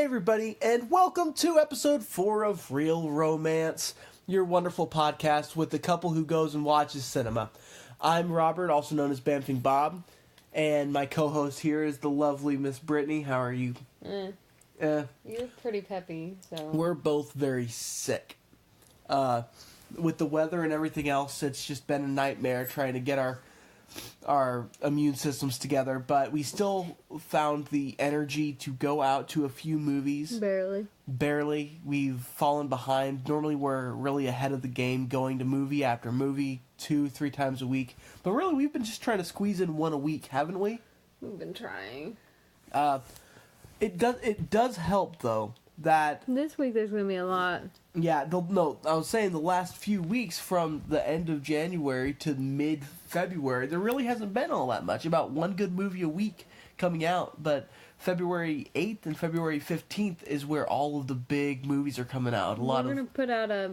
everybody, and welcome to episode 4 of Real Romance, your wonderful podcast with the couple who goes and watches cinema. I'm Robert, also known as Bamfing Bob, and my co-host here is the lovely Miss Brittany. How are you? You're pretty peppy, so... We're both very sick. With the weather and everything else, it's just been a nightmare trying to get our immune systems together, but we still found the energy to go out to a few movies. Barely. We've fallen behind. Normally we're really ahead of the game, going to movie after movie 2-3 times a week. But really, we've been just trying to squeeze in one a week, haven't we? We've been trying. It does help, though, that... This week there's going to be a lot. Yeah, I was saying the last few weeks from the end of January to mid-February, there really hasn't been all that much. About one good movie a week coming out, but February 8th and February 15th is where all of the big movies are coming out. We're going to put out a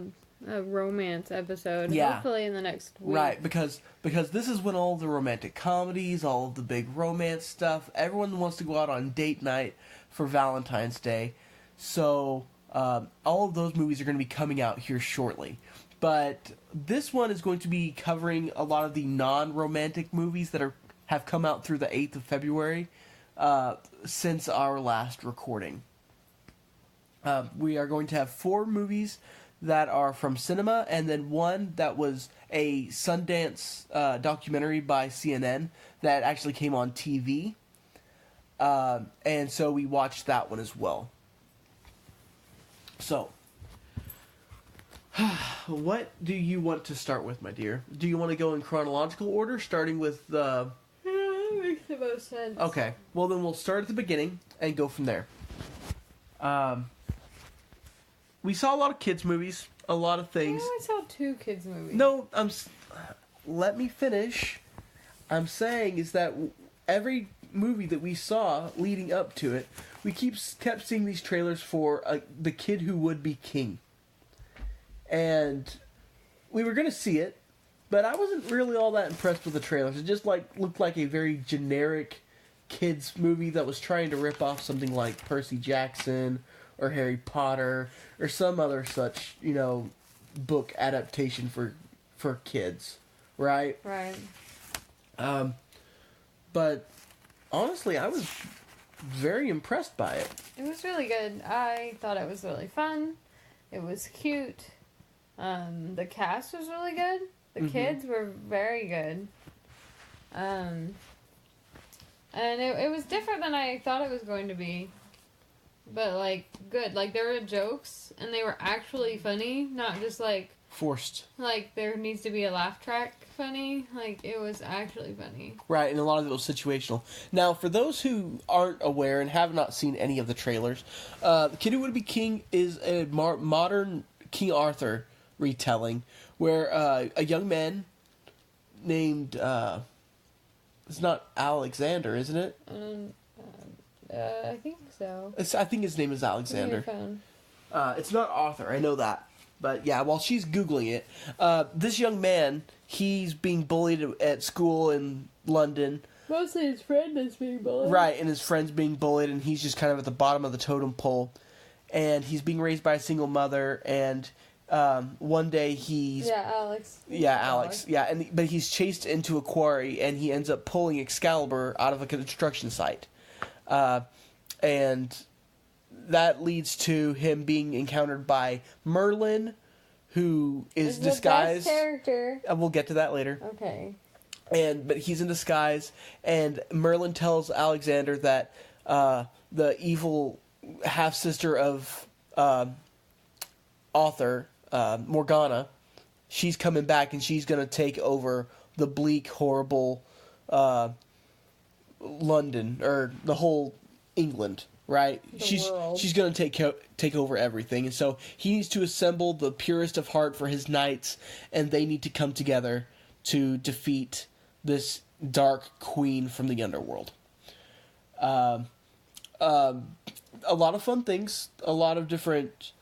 romance episode, hopefully in the next week. Right, because this is when all the romantic comedies, all of the big romance stuff, everyone wants to go out on date night for Valentine's Day. So... all of those movies are going to be coming out here shortly. But this one is going to be covering a lot of the non-romantic movies that have come out through the 8th of February since our last recording. We are going to have 4 movies that are from cinema, and then one that was a Sundance documentary by CNN that actually came on TV. And so we watched that one as well. So, what do you want to start with, my dear? Do you want to go in chronological order, starting with the... Yeah, that makes the most sense. Okay, well then we'll start at the beginning and go from there. We saw a lot of kids' movies, a lot of things. I only saw 2 kids' movies. No, let me finish. I'm saying is that every movie that we saw leading up to it, we kept seeing these trailers for the kid who would be king. And we were going to see it, but I wasn't really all that impressed with the trailers. It just looked like a very generic kids movie that was trying to rip off something like Percy Jackson or Harry Potter or some other such, book adaptation for kids, right? Right. But honestly, I was very impressed by it. It was really good. I thought it was really fun. It was cute. The cast was really good. The kids were very good. And it was different than I thought it was going to be. But, good. There were jokes, and they were actually funny, not just, forced. There needs to be a laugh track funny. It was actually funny. Right, and a lot of it was situational. Now, for those who aren't aware and have not seen any of the trailers, The Kid Who Would Be King is a modern King Arthur retelling where a young man named... it's not Alexander, isn't it? I think so. I think his name is Alexander. It's not Arthur, I know that. But yeah, while she's Googling it, this young man, he's being bullied at school in London. Mostly his friend is being bullied. Right, and his friend's being bullied, and he's just kind of at the bottom of the totem pole. And he's being raised by a single mother, and one day he's... Yeah, Alex. Yeah, Alex. Yeah, but he's chased into a quarry, and he ends up pulling Excalibur out of a construction site. And... that leads to him being encountered by Merlin, who is disguised. The best character. We'll get to that later. Okay. But he's in disguise, and Merlin tells Alexander that the evil half sister of Arthur, Morgana, she's coming back, and she's going to take over the bleak, horrible London, or the whole England. Right, she's going to take over everything, and so he needs to assemble the purest of heart for his knights, and they need to come together to defeat this dark queen from the underworld. A lot of fun things, a lot of different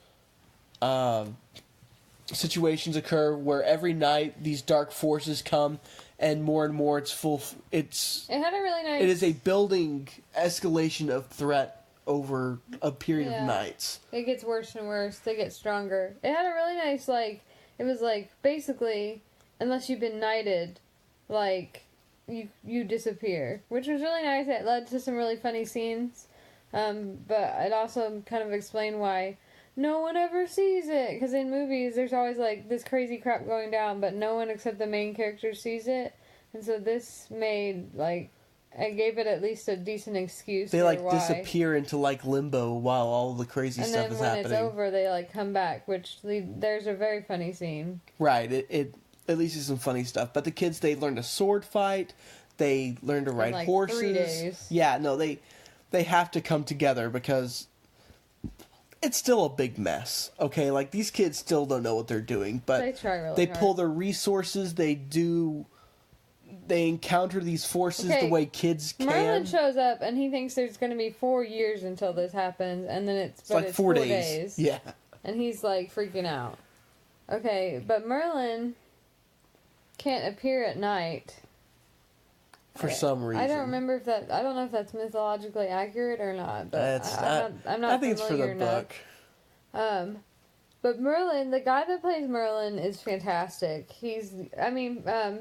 situations occur where every night these dark forces come, and more it's full. It had a really nice. It is a building escalation of threat over a period of nights. It gets worse and worse. They get stronger. It had a really nice, like, it was like, basically, unless you've been knighted, like, you disappear. Which was really nice. It led to some really funny scenes. But it also kind of explained why no one ever sees it. Because in movies, there's always, like, this crazy crap going down, but no one except the main character sees it. And so this made, like, I gave it at least a decent excuse. They, like, disappear into, like, limbo while all the crazy stuff is happening. And then when it's over, they, like, come back, which there's a very funny scene. Right. It at least is some funny stuff. But the kids, they learn to sword fight. They learn to ride horses. 3 days. Yeah, no, they have to come together because it's still a big mess, okay? Like, these kids still don't know what they're doing, but they try really they hard. pull their resources, they encounter these forces the way kids can. Merlin shows up, and he thinks there's going to be 4 years until this happens, and then it's like 4 days. Yeah. And he's, like, freaking out. Okay, but Merlin can't appear at night. For some reason. I don't remember if that... I don't know if that's mythologically accurate or not, but I'm not I think it's for the book. But Merlin, the guy that plays Merlin is fantastic.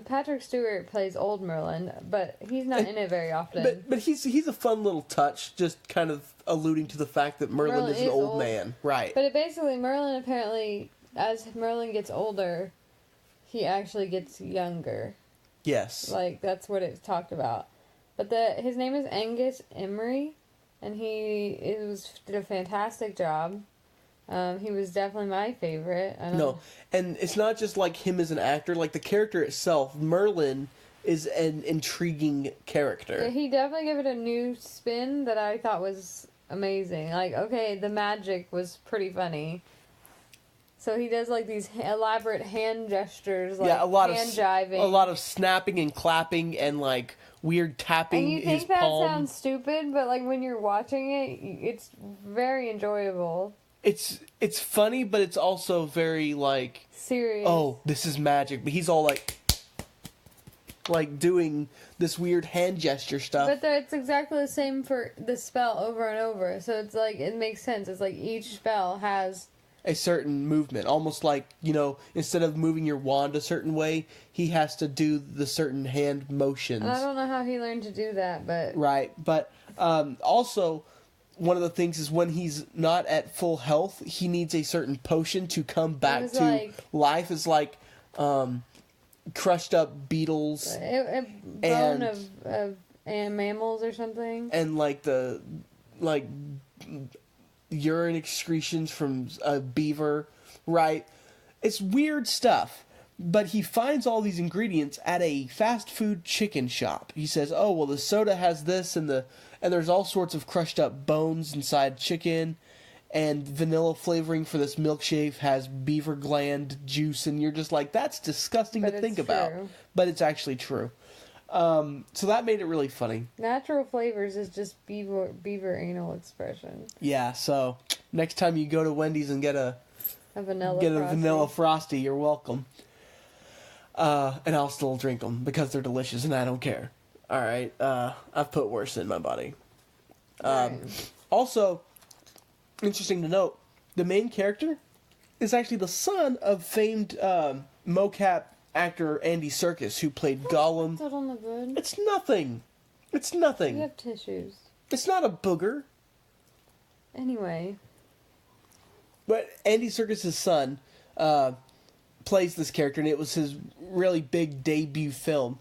Patrick Stewart plays old Merlin, but he's not in it very often. But he's a fun little touch, just kind of alluding to the fact that Merlin is an old man. Right. But basically, Merlin apparently, as Merlin gets older, he actually gets younger. Yes. Like, that's what it's talked about. But his name is Angus Emery, and he did a fantastic job. He was definitely my favorite. And it's not just like him as an actor. Like, the character itself, Merlin, is an intriguing character. Yeah, he definitely gave it a new spin that I thought was amazing. Like, okay, the magic was pretty funny. So he does, like, these elaborate hand gestures, like jiving. A lot of snapping and clapping and, like, weird tapping his palm. And you think that sounds stupid, but, like, when you're watching it, it's very enjoyable. It's funny, but it's also very, like... serious. Oh, this is magic. But he's all, like doing this weird hand gesture stuff. But it's exactly the same for the spell over and over. So it's, like, it makes sense. It's, like, each spell has... a certain movement, almost like, instead of moving your wand a certain way, he has to do the certain hand motions. And I don't know how he learned to do that, but... Right, but also, one of the things is when he's not at full health, he needs a certain potion to come back to life. It's like crushed up beetles. A bone of mammals or something. And, like, urine excretions from a beaver, right? It's weird stuff. But he finds all these ingredients at a fast food chicken shop. He says, oh, well, the soda has this, and there's all sorts of crushed up bones inside chicken, and vanilla flavoring for this milkshake has beaver gland juice, and you're just like, that's disgusting to think about. But it's actually true. So that made it really funny. Natural flavors is just beaver anal expression. Yeah, so next time you go to Wendy's and get a vanilla frosty, you're welcome. And I'll still drink them because they're delicious and I don't care. All right, I've put worse in my body. Also, interesting to note, the main character is actually the son of famed mocap actor Andy Serkis, who played Gollum. What's that on the bed? It's nothing. It's nothing. You have tissues. It's not a booger. Anyway. But Andy Serkis' son plays this character, and it was his really big debut film.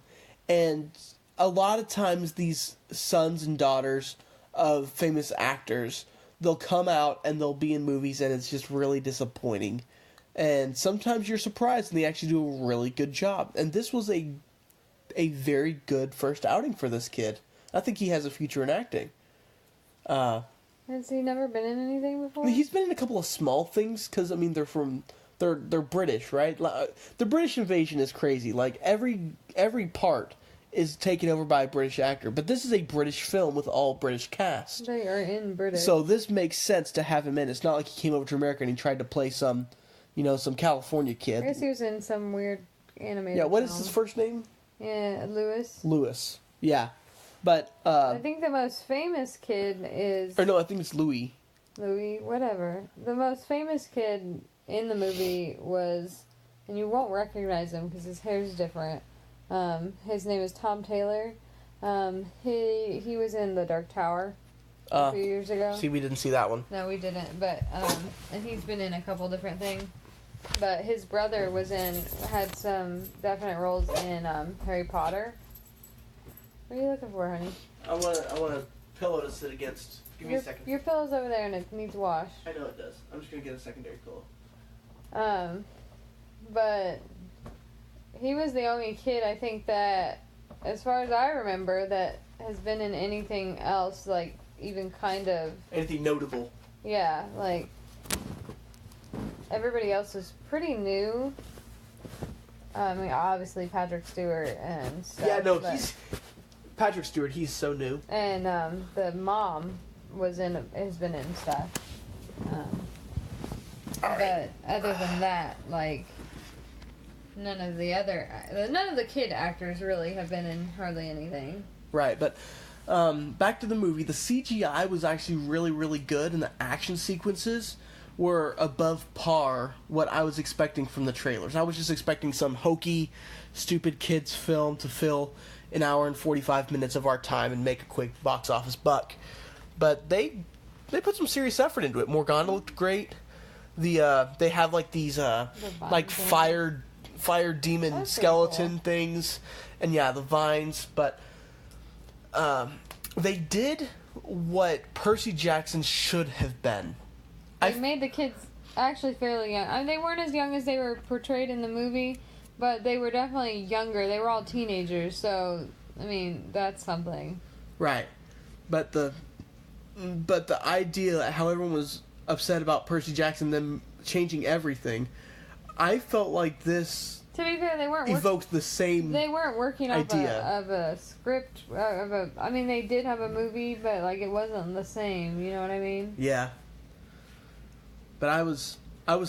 And a lot of times these sons and daughters of famous actors, they'll come out and they'll be in movies, and it's just really disappointing. And sometimes you're surprised, and they actually do a really good job. And this was a very good first outing for this kid. I think he has a future in acting. Has he never been in anything before? I mean, he's been in a couple of small things, because, I mean, they're British, right? The British invasion is crazy. Like, every part is taken over by a British actor. But this is a British film with all British cast. They are in British. So this makes sense to have him in. It's not like he came over to America and he tried to play some California kid. I guess he was in some weird animated Yeah, what film. is his first name? Yeah, Lewis. Lewis. Yeah. But I think the most famous kid is... Or no, I think it's Louis. Louis, whatever. The most famous kid in the movie was... And you won't recognize him because his hair's different. His name is Tom Taylor. He was in The Dark Tower a few years ago. See, we didn't see that one. No, we didn't. But and he's been in a couple different things. But his brother had some definite roles in Harry Potter. What are you looking for, honey? I want a pillow to sit against. Give me a second. Your pillow's over there and it needs wash. I know it does. I'm just gonna get a secondary pillow. But he was the only kid, I think, that, as far as I remember, that has been in anything else, like, even kind of... Anything notable. Yeah, like, everybody else was pretty new. I mean, obviously Patrick Stewart and stuff. Yeah, no, he's... Patrick Stewart, he's so new. And the mom has been in stuff. But other than that, like... None of the kid actors really have been in hardly anything. Right, but back to the movie. The CGI was actually really, really good, and the action sequences were above par what I was expecting from the trailers. I was just expecting some hokey, stupid kids film to fill an hour and 45 minutes of our time and make a quick box office buck. But they put some serious effort into it. Morgana looked great. They have like these like fire demon skeleton things, and yeah, the vines, but they did what Percy Jackson should have been. They made the kids actually fairly young. I mean, they weren't as young as they were portrayed in the movie, but they were definitely younger. They were all teenagers, so I mean, that's something. Right. But the idea how everyone was upset about Percy Jackson them changing everything, I felt like this, to be fair, they weren't evoked the same. They weren't working off idea of a script. I mean, they did have a movie, but like it wasn't the same. You know what I mean? Yeah. But I was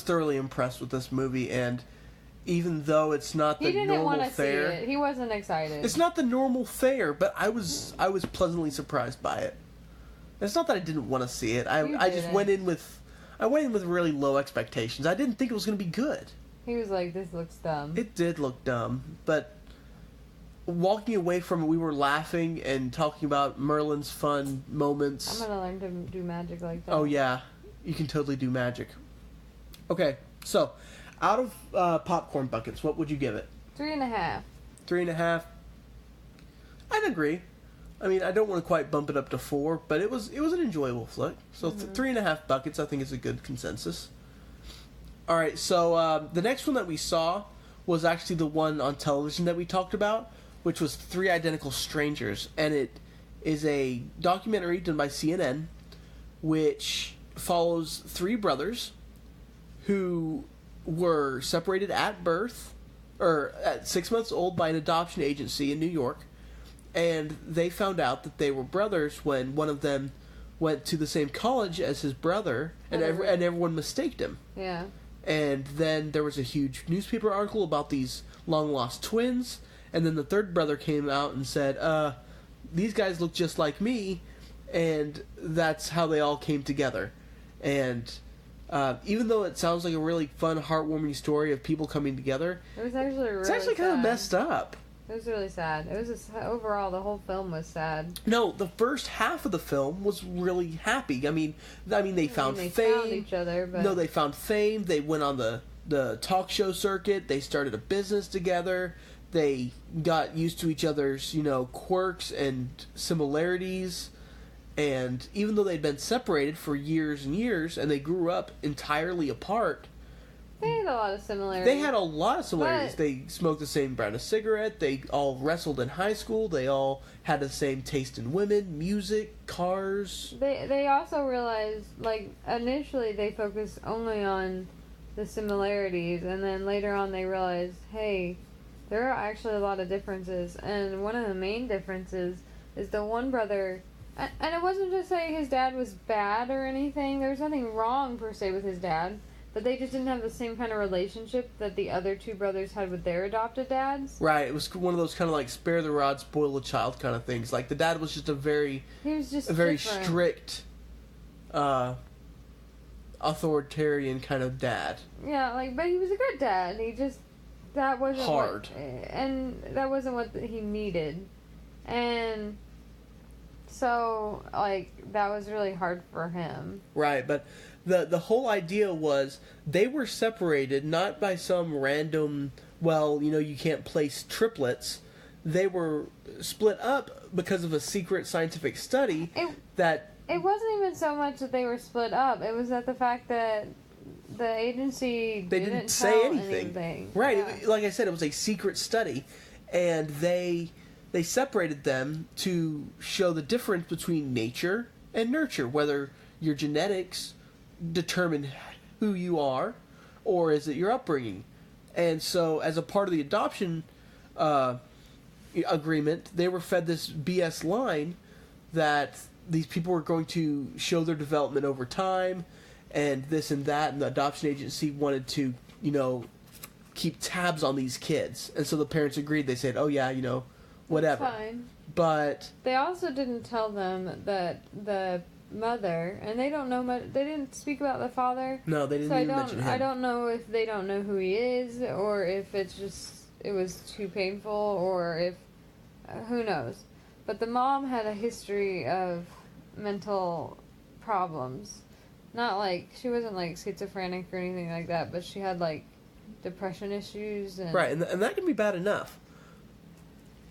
thoroughly impressed with this movie, and even though it's not the normal fare, he didn't want to see it. He wasn't excited. It's not the normal fare, but I was pleasantly surprised by it. It's not that I didn't want to see it. I just went in with really low expectations. I didn't think it was going to be good. He was like, this looks dumb. It did look dumb, but walking away from it, we were laughing and talking about Merlin's fun moments. I'm going to learn to do magic like that. Oh, yeah. You can totally do magic. Okay, so, out of popcorn buckets, what would you give it? 3.5. 3.5? I'd agree. I mean, I don't want to quite bump it up to 4, but it was an enjoyable flick. So 3.5 buckets, I think, is a good consensus. All right, so the next one that we saw was actually the one on television that we talked about, which was Three Identical Strangers, and it is a documentary done by CNN, which follows three brothers who were separated at birth, or at 6 months old, by an adoption agency in New York. And they found out that they were brothers when one of them went to the same college as his brother, and everyone mistaked him. Yeah. And then there was a huge newspaper article about these long-lost twins, and then the third brother came out and said, these guys look just like me, and that's how they all came together. And even though it sounds like a really fun, heartwarming story of people coming together, it's actually kind of messed up. It was really sad. It was overall, the whole film was sad. No, the first half of the film was really happy. I mean, they found fame. They found each other, but... No, they found fame. They went on the talk show circuit. They started a business together. They got used to each other's, quirks and similarities. And even though they'd been separated for years and years, and they grew up entirely apart, they had a lot of similarities. But they smoked the same brand of cigarette. They all wrestled in high school. They all had the same taste in women, music, cars. They also realized, like, initially they focused only on the similarities, and then later on they realized, hey, there are actually a lot of differences. And one of the main differences is the one brother... And it wasn't to say his dad was bad or anything. There was nothing wrong, per se, with his dad. but they just didn't have the same kind of relationship that the other two brothers had with their adopted dads. Right, it was one of those kind of like spare the rod, spoil the child kind of things. Like the dad was just a very different. strict, authoritarian kind of dad. Yeah, but he was a good dad. That wasn't hard, and that wasn't what he needed, and so that was really hard for him. Right, but the whole idea was they were separated not by some random, you can't place triplets. They were split up because of a secret scientific study It wasn't even so much that they were split up. It was that the fact that the agency didn't say tell anything. Right, yeah. Like I said, it was a secret study, and they separated them to show the difference between nature and nurture, whether your genetics determine who you are, or is it your upbringing. And so, as a part of the adoption agreement, they were fed this BS line that these people were going to show their development over time, and this and that, and the adoption agency wanted to, keep tabs on these kids. And so the parents agreed. They said, oh yeah, whatever. That's fine. But they also didn't tell them that the mother, and they don't know much. They didn't speak about the father. No, they didn't even mention him. I don't know if they don't know who he is, or if it was too painful, or if who knows. But the mom had a history of mental problems. Not she wasn't schizophrenic or anything like that, but she had depression issues and right, and that can be bad enough.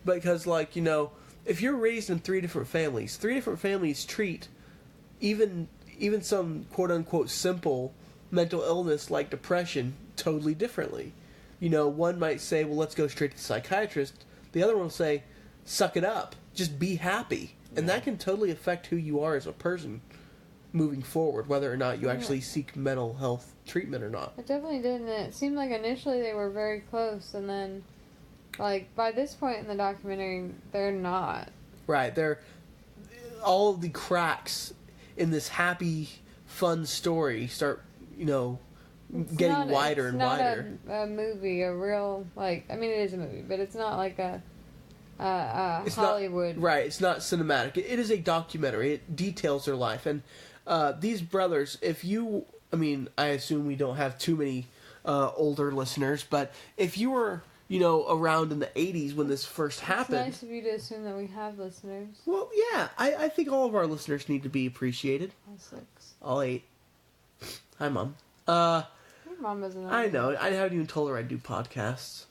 Because if you're raised in three different families treat even some quote unquote simple mental illness like depression totally differently. One might say, well, let's go straight to the psychiatrist. The other one will say, suck it up, just be happy. And that can totally affect who you are as a person moving forward, whether or not you actually seek mental health treatment or not. It definitely did, and it seemed like initially they were very close, and then by this point in the documentary, they're not. Right, they're all of the cracks in this happy, fun story start, getting wider and wider. It's not a movie, a real it is a movie, but it's not like a Hollywood. Right, it's not cinematic. It is a documentary. It details their life, and these brothers. I assume we don't have too many older listeners, but if you were around in the 80s when this first happened. It's nice of you to assume that we have listeners. Well, yeah, I think all of our listeners need to be appreciated. All 6. All 8. Hi, Mom. Your mom doesn't know. I know. I haven't even told her I do podcasts.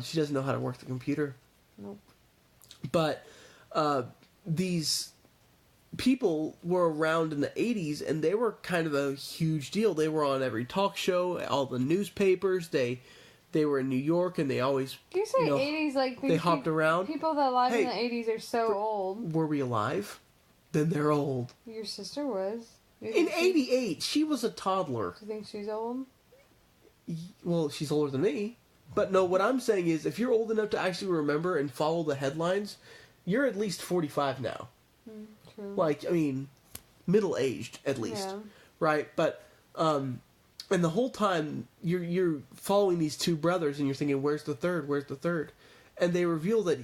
She doesn't know how to work the computer. Nope. But these people were around in the 80s, and they were kind of a huge deal. They were on every talk show, all the newspapers. They were in New York, and they always... You say 80s, they hopped around. People that live in the 80s are so old. Were we alive? Then they're old. Your sister was. In 88, she was a toddler. Do you think she's old? Well, she's older than me. But no, what I'm saying is, if you're old enough to actually remember and follow the headlines, you're at least 45 now. True. Middle-aged, at least. Yeah. Right? But, and the whole time, you're following these two brothers, and you're thinking, where's the third? Where's the third? And they reveal that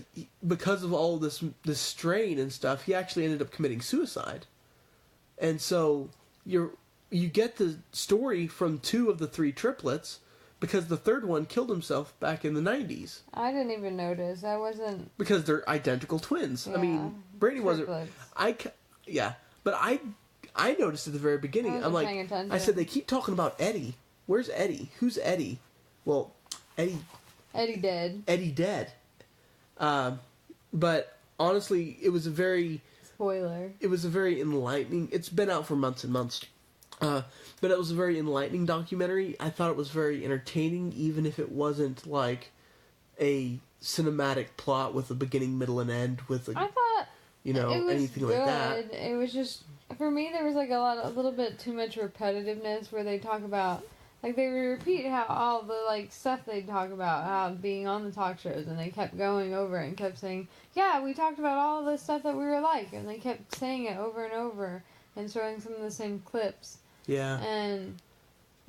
because of all this strain and stuff, he actually ended up committing suicide. And so, you get the story from 2 of the 3 triplets, because the third one killed himself back in the 90s. I didn't even notice. I wasn't... Because they're identical twins. Yeah, Brittany triplets. wasn't... But I noticed at the very beginning. I'm like... I said, they keep talking about Eddie. Where's Eddie? Who's Eddie? Well, Eddie dead. Eddie dead. But honestly, it was a very... Spoiler. It was a very enlightening... It's been out for months and months. But it was a very enlightening documentary. I thought it was very entertaining, even if it wasn't like a cinematic plot with a beginning, middle, and end with I thought anything like that. It was just, for me, there was a little bit too much repetitiveness where they talk about, they would repeat how all the stuff they talk about, how being on the talk shows, and they kept going over it and kept saying, yeah, we talked about all the stuff that we were like, and they kept saying it over and over and showing some of the same clips. Yeah. And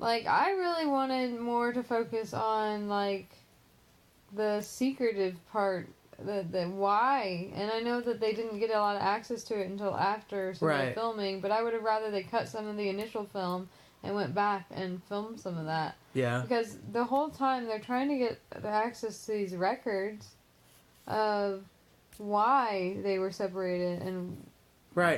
Like, I really wanted more to focus on, like, the secretive part, the why. And I know that they didn't get a lot of access to it until after some of the filming, but I would have rather they cut some of the initial film and went back and filmed some of that. Yeah. Because the whole time they're trying to get the access to these records of why they were separated and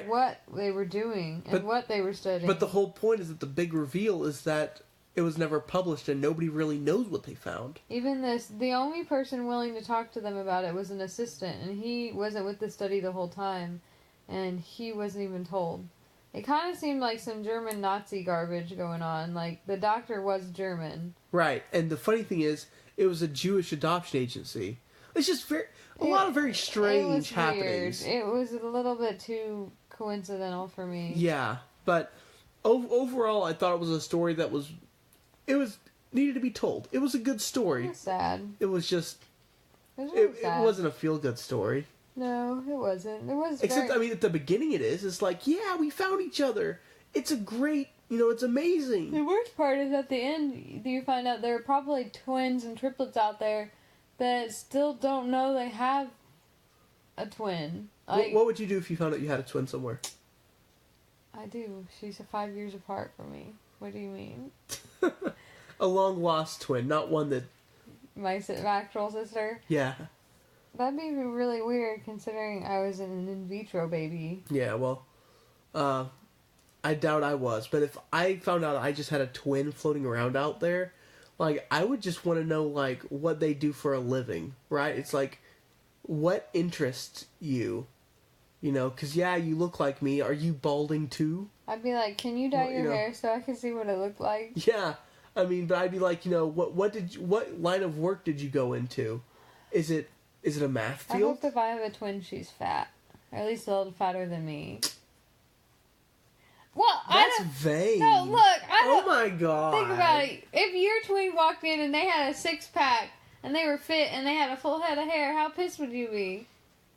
what they were doing and what they were studying. But the whole point is that the big reveal is that it was never published and nobody really knows what they found. Even the only person willing to talk to them about it was an assistant, and he wasn't with the study the whole time, and he wasn't even told. It kind of seemed like some German Nazi garbage going on. Like, the doctor was German. Right, and the funny thing is, it was a Jewish adoption agency. It's just a lot of very strange happenings. Weird. It was a little bit too coincidental for me. Yeah, but overall, I thought it was a story that needed to be told. It was a good story. It was sad. It was just... It wasn't a feel-good story. No, it wasn't. It was Except, I mean, at the beginning it is. It's like, yeah, we found each other. It's a great... it's amazing. The worst part is at the end, you find out there are probably twins and triplets out there that still don't know they have a twin. Like, what would you do if you found out you had a twin somewhere? I do. She's 5 years apart from me. What do you mean? A long-lost twin, not one that... My actual sister? Yeah. That'd be really weird considering I was an in vitro baby. Yeah, well, I doubt I was. But if I found out I just had a twin floating around out there, like, I would just want to know, like, what they do for a living, right? It's like, what interests you? Because, yeah, you look like me. Are you balding too? I'd be like, can you dye your hair so I can see what it looked like? Yeah. I mean, but I'd be like, what line of work did you go into? Is it a math field? I hope if I have a twin, she's fat. Or at least a little fatter than me. Well, That's vague. No, look, I don't... Oh my god. Think about it. If your twin walked in and they had a six-pack, and they were fit, and they had a full head of hair, how pissed would you be?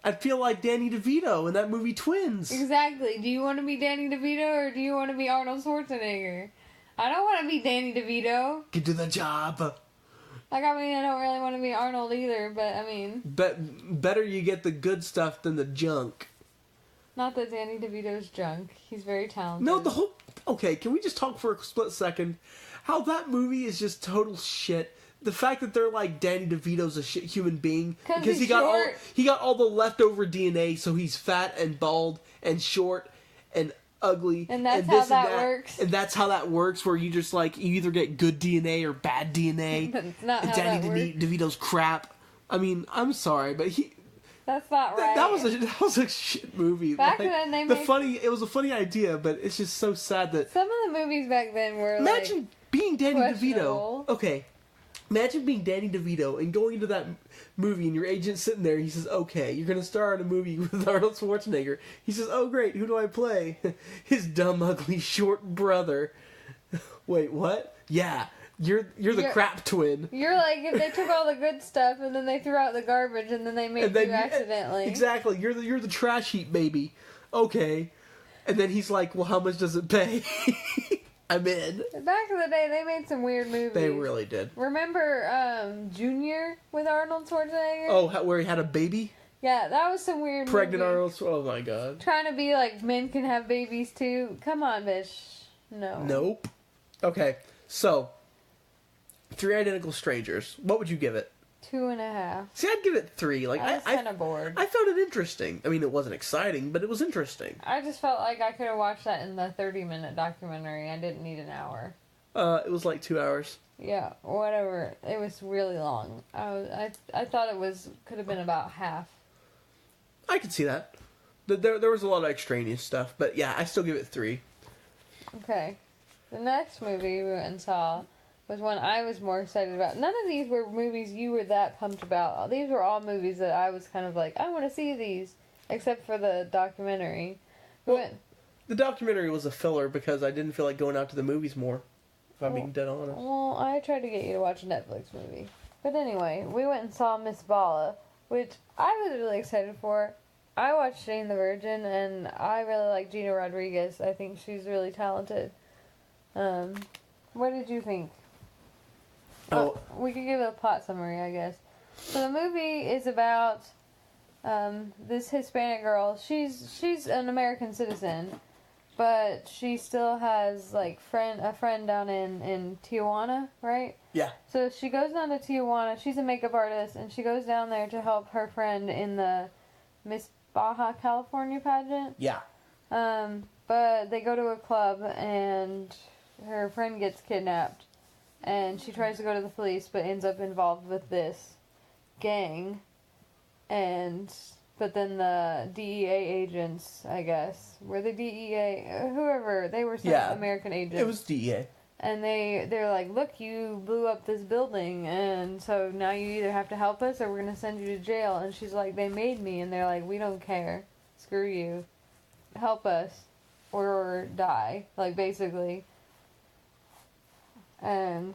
I'd feel like Danny DeVito in that movie Twins. Exactly. Do you want to be Danny DeVito, or do you want to be Arnold Schwarzenegger? I don't want to be Danny DeVito. Get to the job. Like, I mean, I don't really want to be Arnold either, but, I mean... Better you get the good stuff than the junk. Not that Danny DeVito's junk. He's very talented. No, the whole... Okay, can we just talk for a split second? How that movie is just total shit. The fact that they're like, Danny DeVito's a shit human being. Because he got all the leftover DNA, so he's fat and bald and short and ugly. And that's how that works. And that's how that works, where you just like, you either get good DNA or bad DNA. That's not how Danny that works. DeVito's crap. I mean, I'm sorry, but that's not right. That was a shit movie. Back then, it was a funny idea, but it's just so sad that some of the movies back then were imagine being Danny DeVito. Okay, imagine being Danny DeVito and going into that movie, and your agent's sitting there. He says, "Okay, you're gonna star in a movie with Arnold Schwarzenegger." He says, "Oh, great. Who do I play? His dumb, ugly, short brother." Wait, what? Yeah. You're the crap twin. You're like, if they took all the good stuff and then they threw out the garbage and then they made you accidentally. Exactly. You're the trash heap baby. Okay. And then he's like, well, how much does it pay? I'm in. Back in the day, they made some weird movies. They really did. Remember Junior with Arnold Schwarzenegger? Oh, where he had a baby? Yeah, that was some weird Pregnant movie. Arnold. Oh my god. Trying to be like, men can have babies too. Come on, bitch. No. Nope. Okay, so... 3 Identical Strangers. What would you give it? 2.5. See, I'd give it 3. Like, I was kind of bored. I found it interesting. I mean, it wasn't exciting, but it was interesting. I just felt like I could have watched that in the 30-minute documentary. I didn't need an hour. It was like 2 hours. Yeah, whatever. It was really long. I thought it could have been about half. I could see that. There was a lot of extraneous stuff, but yeah, I still give it 3. Okay. The next movie we went and saw was one I was more excited about. None of these were movies you were that pumped about. These were all movies that I was kind of like, I want to see these, except for the documentary. Well, the documentary was a filler because I didn't feel like going out to the movies more, if I'm being dead honest. Well, I tried to get you to watch a Netflix movie. But anyway, we went and saw Miss Bala, which I was really excited for. I watched Jane the Virgin, and I really like Gina Rodriguez. I think she's really talented. What did you think? Oh, We could give a plot summary, I guess. So the movie is about this Hispanic girl. She's an American citizen, but she still has like a friend down in Tijuana, right? yeah. So she goes down to Tijuana. She's a makeup artist, and she goes down there to help her friend in the Miss Baja California pageant. Yeah. But they go to a club, and her friend gets kidnapped, and she tries to go to the police, but ends up involved with this gang, but then the DEA agents, I guess, were the DEA, whoever, they were some American agents. It was DEA. And they're like, look, you blew up this building, and so now you either have to help us or we're going to send you to jail. And she's like, they made me, and they're like, we don't care. Screw you. Help us or die, like, basically. And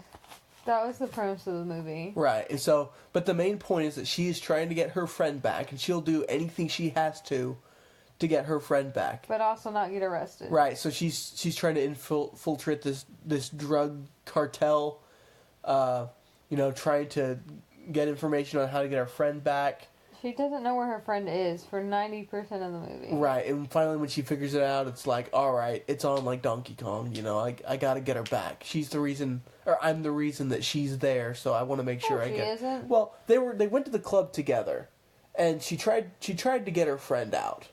that was the premise of the movie. Right, and so, but the main point is that she is trying to get her friend back, and she'll do anything she has to get her friend back. But also not get arrested. Right, so she's trying to infiltrate this drug cartel, trying to get information on how to get her friend back. She doesn't know where her friend is for 90% of the movie. Right, and finally when she figures it out, it's like, alright, it's on like Donkey Kong, I gotta get her back. She's the reason, or I'm the reason that she's there, so I want to make sure I get... She isn't. Well, they went to the club together, and she tried to get her friend out.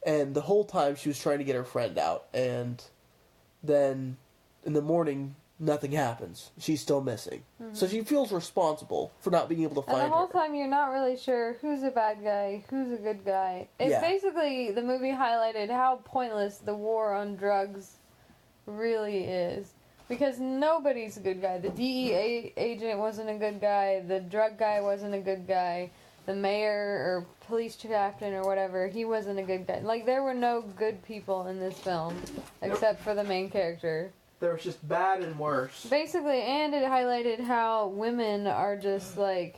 And the whole time she was trying to get her friend out, and then in the morning, nothing happens. She's still missing. Mm-hmm. So she feels responsible for not being able to find her. And the whole time you're not really sure who's a bad guy, who's a good guy. It's basically, the movie highlighted how pointless the war on drugs really is. Because nobody's a good guy. The DEA agent wasn't a good guy. The drug guy wasn't a good guy. The mayor or police captain or whatever, he wasn't a good guy. Like, there were no good people in this film, except for the main character. There was just bad and worse. Basically, and it highlighted how women are just, like,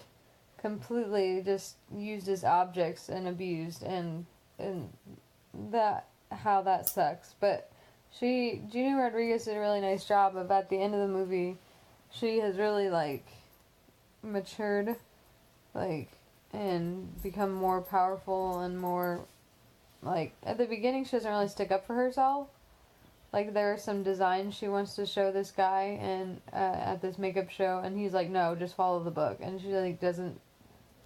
completely just used as objects and abused, and how that sucks. But Gina Rodriguez did a really nice job of, at the end of the movie, she has really, like, matured, like, and become more powerful and more, like, at the beginning she doesn't really stick up for herself. Like, there are some designs she wants to show this guy and at this makeup show, and he's like, no, just follow the book. And she, like, doesn't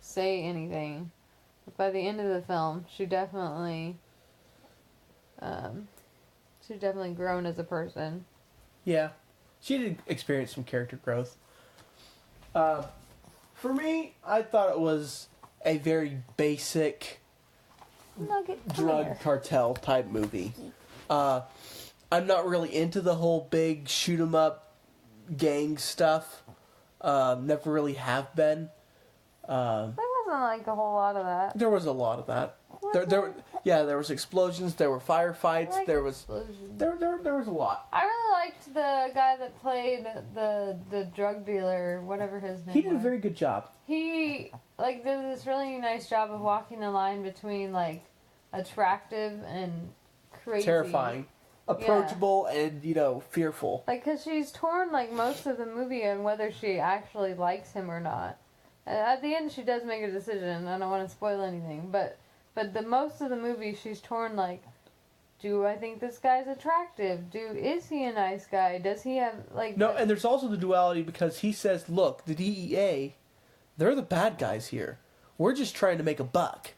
say anything. But by the end of the film, she's definitely grown as a person. Yeah. She did experience some character growth. For me, I thought it was a very basic drug cartel type movie. I'm not really into the whole big shoot 'em up gang stuff. Never really have been. There wasn't like a whole lot of that. There was a lot of that. There was explosions. There were firefights. There was a lot. I really liked the guy that played the drug dealer, whatever his name was. He did a very good job. He did this really nice job of walking the line between like attractive and crazy, terrifying, approachable, and fearful. Like, cause she's torn like most of the movie on whether she actually likes him or not. At the end, she does make a decision. I don't want to spoil anything, but the most of the movie, she's torn, like, do I think this guy's attractive? Is he a nice guy? Does he have, like... No, and there's also the duality because he says, look, the DEA, they're the bad guys here. We're just trying to make a buck.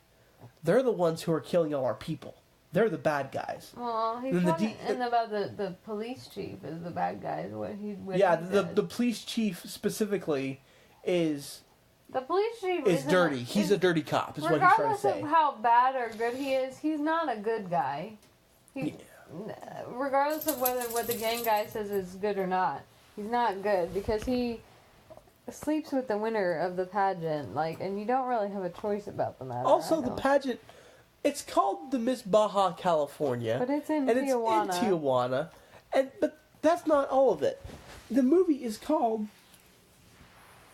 They're the ones who are killing all our people. They're the bad guys. Well, he's talking about the police chief is the bad guy. The police chief specifically is... The police chief is dirty. He's a dirty cop, is what he's trying to say. Regardless of how bad or good he is, he's not a good guy. Regardless of what the gang guy says is good or not, he's not good because he sleeps with the winner of the pageant, and you don't really have a choice about the matter. Also, the pageant, it's called the Miss Baja California. But it's in Tijuana. It's in Tijuana. But that's not all of it. The movie is called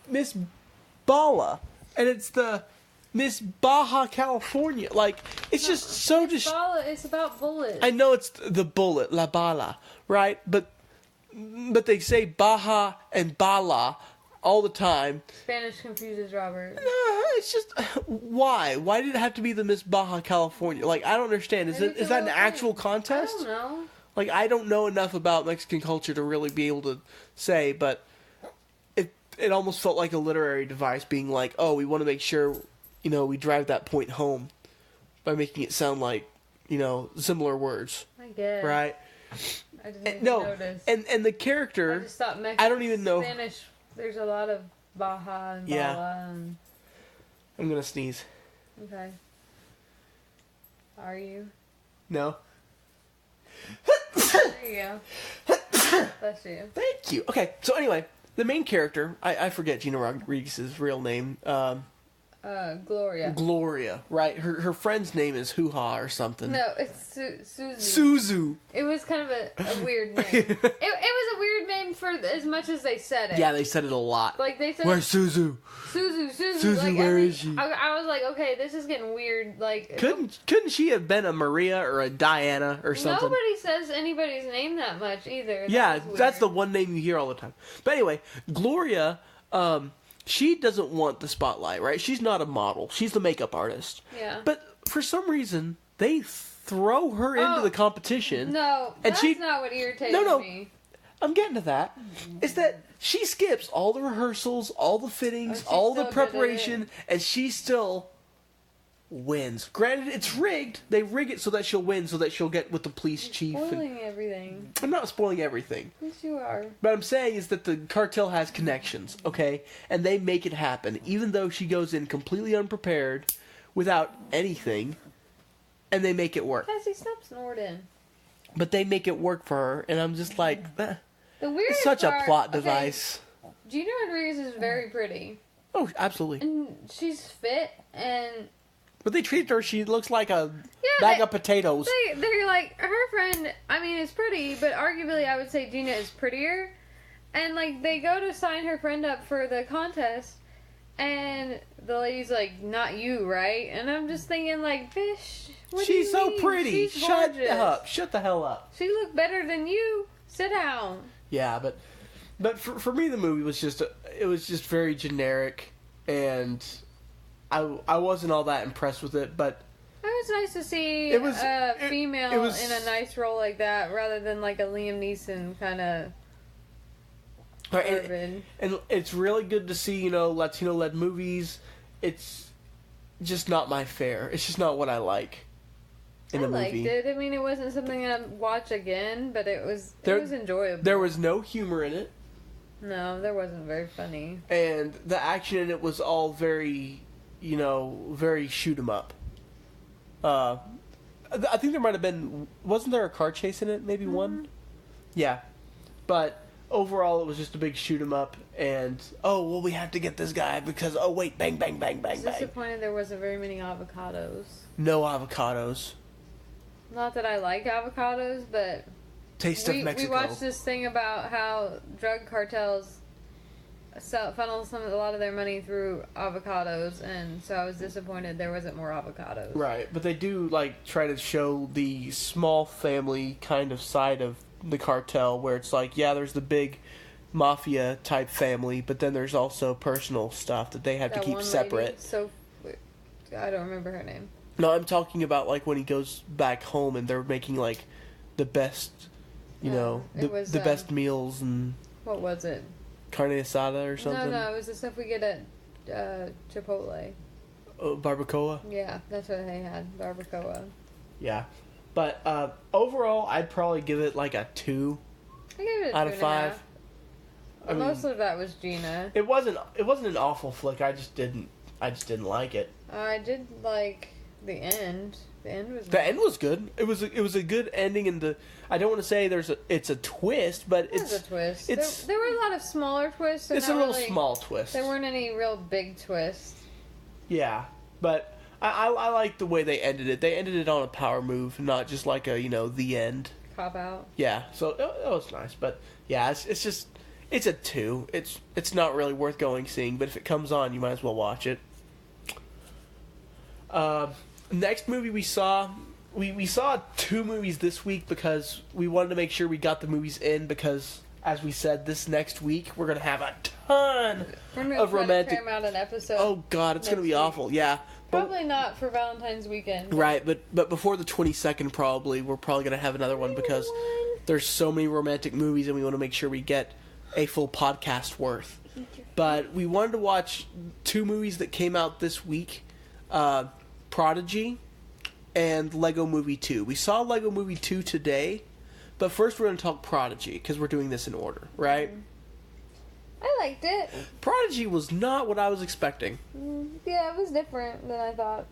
Miss Bala, and it's the Miss Baja California. It's just so Bala, it's about bullets. I know it's the bullet, La Bala, right? But but they say Baja and Bala all the time. Spanish confuses Robert. It's just, why? Why did it have to be the Miss Baja California? Like, I don't understand. Is that an actual contest? I don't know. Like, I don't know enough about Mexican culture to really be able to say, but it almost felt like a literary device, being like, oh, we want to make sure, we drive that point home by making it sound like, similar words. I guess. Right? I didn't even no, notice. and the character, I just thought Mexican, I don't even know. Spanish, there's a lot of Baja and Bala and... I'm gonna sneeze. Okay. Are you? No. There you go. Bless you. Thank you. Okay, so anyway, the main character, I forget Gina Rodriguez's real name. Gloria. Gloria, right? Her friend's name is Hoo Ha or something. No, it's Suzu. Suzu. It was kind of a weird name. it was a weird name for as much as they said it. Yeah, they said it a lot. Like they said. Where's Suzu? Suzu. Suzu, like, where is she? I was like, okay, this is getting weird. Like, couldn't she have been a Maria or a Diana or something? Nobody says anybody's name that much either. Yeah, that's the one name you hear all the time. But anyway, Gloria, she doesn't want the spotlight, right? She's not a model. She's the makeup artist. Yeah. But for some reason, they throw her into the competition. No, and that's not what irritated me. I'm getting to that. Is that she skips all the rehearsals, all the fittings, all the preparation, and she still wins. Granted, it's rigged. They rig it so that she'll win, so that she'll get with the police chief. Spoiling everything. I'm not spoiling everything. Yes, you are. But I'm saying is that the cartel has connections, okay? And they make it happen, even though she goes in completely unprepared, without anything, and they make it work. Cassie, stop snorting. But they make it work for her, and I'm just like, the weirdest it's such part, a plot device. Gina Rodriguez is very pretty. Oh, absolutely. And she's fit, and... But they treat her, she looks like a bag of potatoes. They're like, her friend, I mean, is pretty, but arguably I would say Gina is prettier. And, like, they go to sign her friend up for the contest, and the lady's like, not you, right? And I'm just thinking, like, bitch, what do you She's so mean? pretty. She's Shut gorgeous. up. Shut the hell up. She looked better than you. Sit down. Yeah, but for me, the movie was just very generic, and I wasn't all that impressed with it, but It was nice to see a female in a nice role like that, rather than like a Liam Neeson kind of. And it's really good to see, Latino-led movies. It's just not my fare. It's just not what I like in a movie. I liked it. I mean, it wasn't something I'd watch again, but it was enjoyable. There was no humor in it. No, there wasn't very funny. And the action in it was all very, very shoot 'em up. I think there might have been... Wasn't there a car chase in it? Maybe one? Yeah. But overall, it was just a big shoot 'em up. And, we have to get this guy because, wait, bang, bang, bang, bang, bang. Disappointed there wasn't very many avocados. No avocados. Not that I like avocados, but... Taste of Mexico. We watched this thing about how drug cartels funnel a lot of their money through avocados, and so I was disappointed there wasn't more avocados. Right, but they do try to show the small family kind of side of the cartel, where it's like, yeah, there's the big mafia type family, but then there's also personal stuff that they have to keep separate. So I don't remember her name. No, I'm talking about when he goes back home and they're making the best, the best meals and. What was it? Carne asada or something? No, it was the stuff we get at Chipotle. Barbacoa? Yeah, that's what they had, barbacoa. Yeah. But overall, I'd probably give it a 2 I gave it a out of 5. Most of that was Gina. It wasn't an awful flick. I just didn't like it. I did like the end. The end was good. It was a good ending, and I don't want to say it's a twist, but it's a twist. There were a lot of smaller twists. It's a real small twist. There weren't any real big twists. Yeah, but I like the way they ended it. They ended it on a power move, not just a the end Cop out. Yeah, so it was nice, but yeah, it's a 2. It's not really worth going seeing, but if it comes on, you might as well watch it. Next movie we saw, we saw 2 movies this week because we wanted to make sure we got the movies in, because as we said, this next week we're gonna have a ton We're gonna of try romantic. to cram out an episode. Oh God, it's gonna be week. awful. Yeah. Probably not for Valentine's weekend. Right, but before the 22nd, we're probably gonna have another one because there's so many romantic movies, and we want to make sure we get a full podcast worth. But we wanted to watch 2 movies that came out this week, Prodigy and Lego Movie 2. We saw Lego Movie 2 today, but first we're going to talk Prodigy, because we're doing this in order, right? I liked it. Prodigy was not what I was expecting. Yeah, it was different than I thought.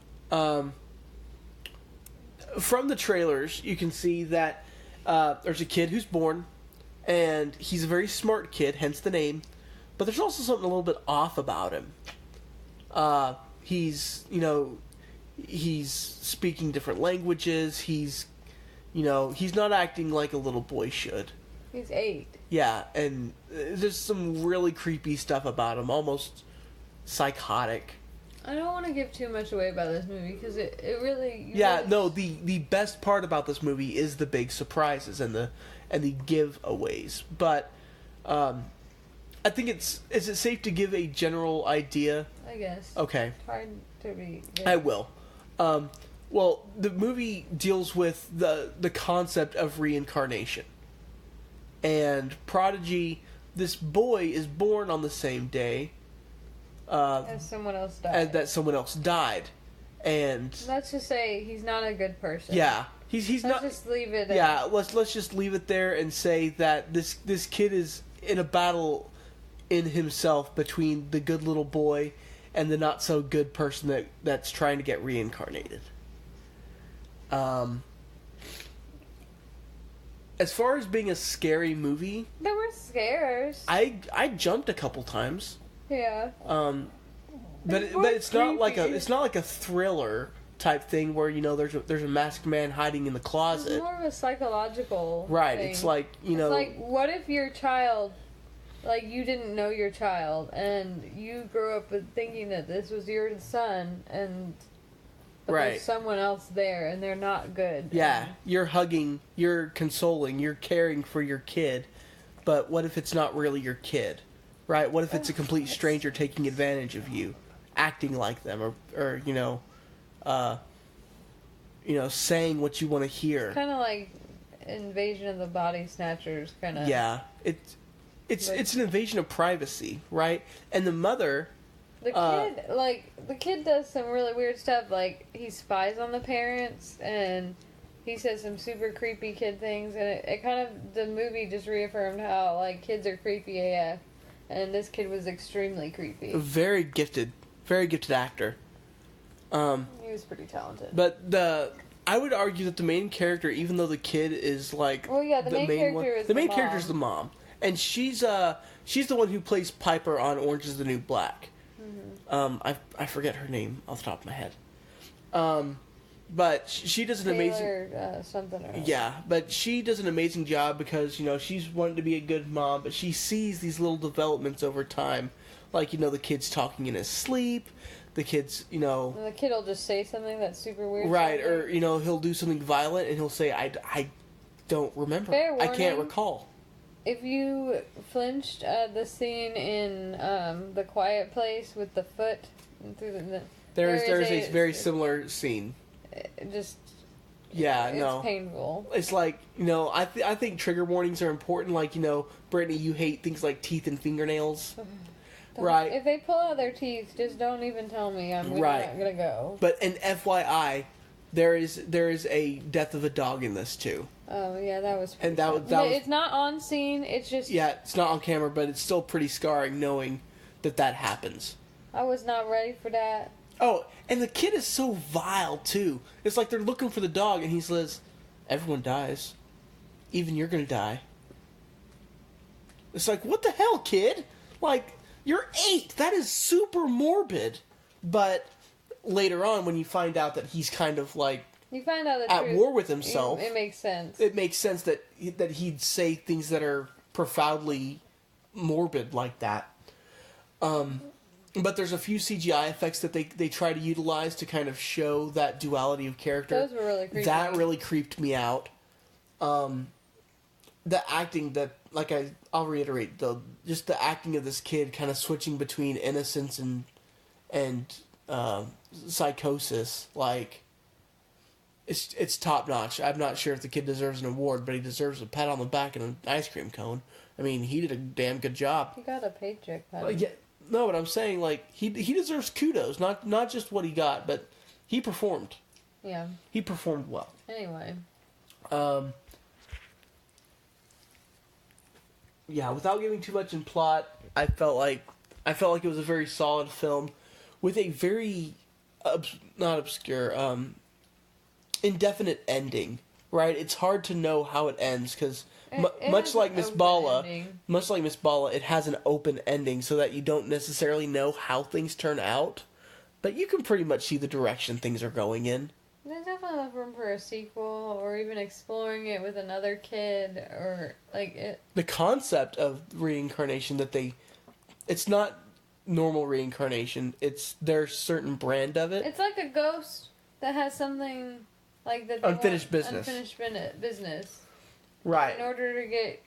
From the trailers, you can see that there's a kid who's born, and he's a very smart kid, hence the name. But there's also something a little bit off about him. He's speaking different languages. He's not acting like a little boy should. He's 8. Yeah, and there's some really creepy stuff about him, almost psychotic. I don't want to give too much away about this movie because it really. Yeah, no. The best part about this movie is the big surprises and the giveaways. But I think is it safe to give a general idea? I guess. Okay. It's hard to be. I will. Well, the movie deals with the concept of reincarnation. And Prodigy, this boy is born on the same day as someone else died. that someone else died. And let's just say he's not a good person. yeah, he's not. Let's just leave it. Yeah, let's just leave it there and say that this kid is in a battle in himself between the good little boy and the not so good person that's trying to get reincarnated. As far as being a scary movie, there were scares. I jumped a couple times. Yeah. But it's not like a thriller type thing where there's a masked man hiding in the closet. It's more of a psychological right. thing. It's like It's like, what if your child, like, you didn't know your child and you grew up with thinking that this was your son but right. there's someone else there and they're not good. Yeah, you're hugging, you're consoling, you're caring for your kid, but what if it's not really your kid, right? What if it's a complete stranger taking advantage of you, acting like them, or saying what you want to hear? Kind of like Invasion of the Body Snatchers, kind of. Yeah, it's an invasion of privacy, right? And the mother. The kid does some really weird stuff. Like, he spies on the parents, and he says some super creepy kid things, and it kind of, the movie just reaffirmed how, like, kids are creepy AF, and this kid was extremely creepy. Very gifted actor. He was pretty talented. But I would argue that the main character, even though the kid is like, well, yeah, the main character is the main character is the mom, and she's the one who plays Piper on Orange Is the New Black. I forget her name off the top of my head. But she does an amazing something. Yeah, but she does an amazing job because she's wanting to be a good mom, but she sees these little developments over time, like the kid's talking in his sleep, the kid's And the kid will just say something that's super weird. right, or he'll do something violent and he'll say I don't remember, Fair warning. I can't recall. If you flinched at the scene in The Quiet Place with the foot through there is a very similar scene. Just it's painful. It's like I think trigger warnings are important. Like Brittany, you hate things like teeth and fingernails, right? If they pull out their teeth, just don't even tell me. I'm not gonna go. But an FYI, there is a death of a dog in this too. Oh yeah, that was. And that was. It's not on scene. It's just. Yeah, it's not on camera, but it's still pretty scarring knowing that happens. I was not ready for that. Oh, and the kid is so vile too. It's like they're looking for the dog, and he says, "Everyone dies, even you're gonna die." It's like, what the hell, kid? Like, you're 8. That is super morbid. But later on, when you find out that he's kind of like. You find out at war with himself. It makes sense. It makes sense that he'd say things that are profoundly morbid like that. But there's a few CGI effects that they try to utilize to kind of show that duality of character. Those were really creepy. That really creeped me out. The acting that I'll reiterate though, just the acting of this kid kind of switching between innocence and psychosis, like it's top notch. I'm not sure if the kid deserves an award, but he deserves a pat on the back and an ice cream cone. I mean, he did a damn good job. He got a paycheck. Yeah, no, but I'm saying like he deserves kudos, not just what he got, but he performed. Yeah. He performed well. Anyway. Yeah, without giving too much in plot, I felt like it was a very solid film with a very not obscure, indefinite ending. Right? It's hard to know how it ends because much like Miss Bala, it has an open ending so that you don't necessarily know how things turn out, but you can pretty much see the direction things are going in. There's definitely enough room for a sequel, or even exploring it with another kid, or like it. The concept of reincarnation it's not normal reincarnation. It's their certain brand of it. It's like a ghost that has something like that. Unfinished business. Right. In order to get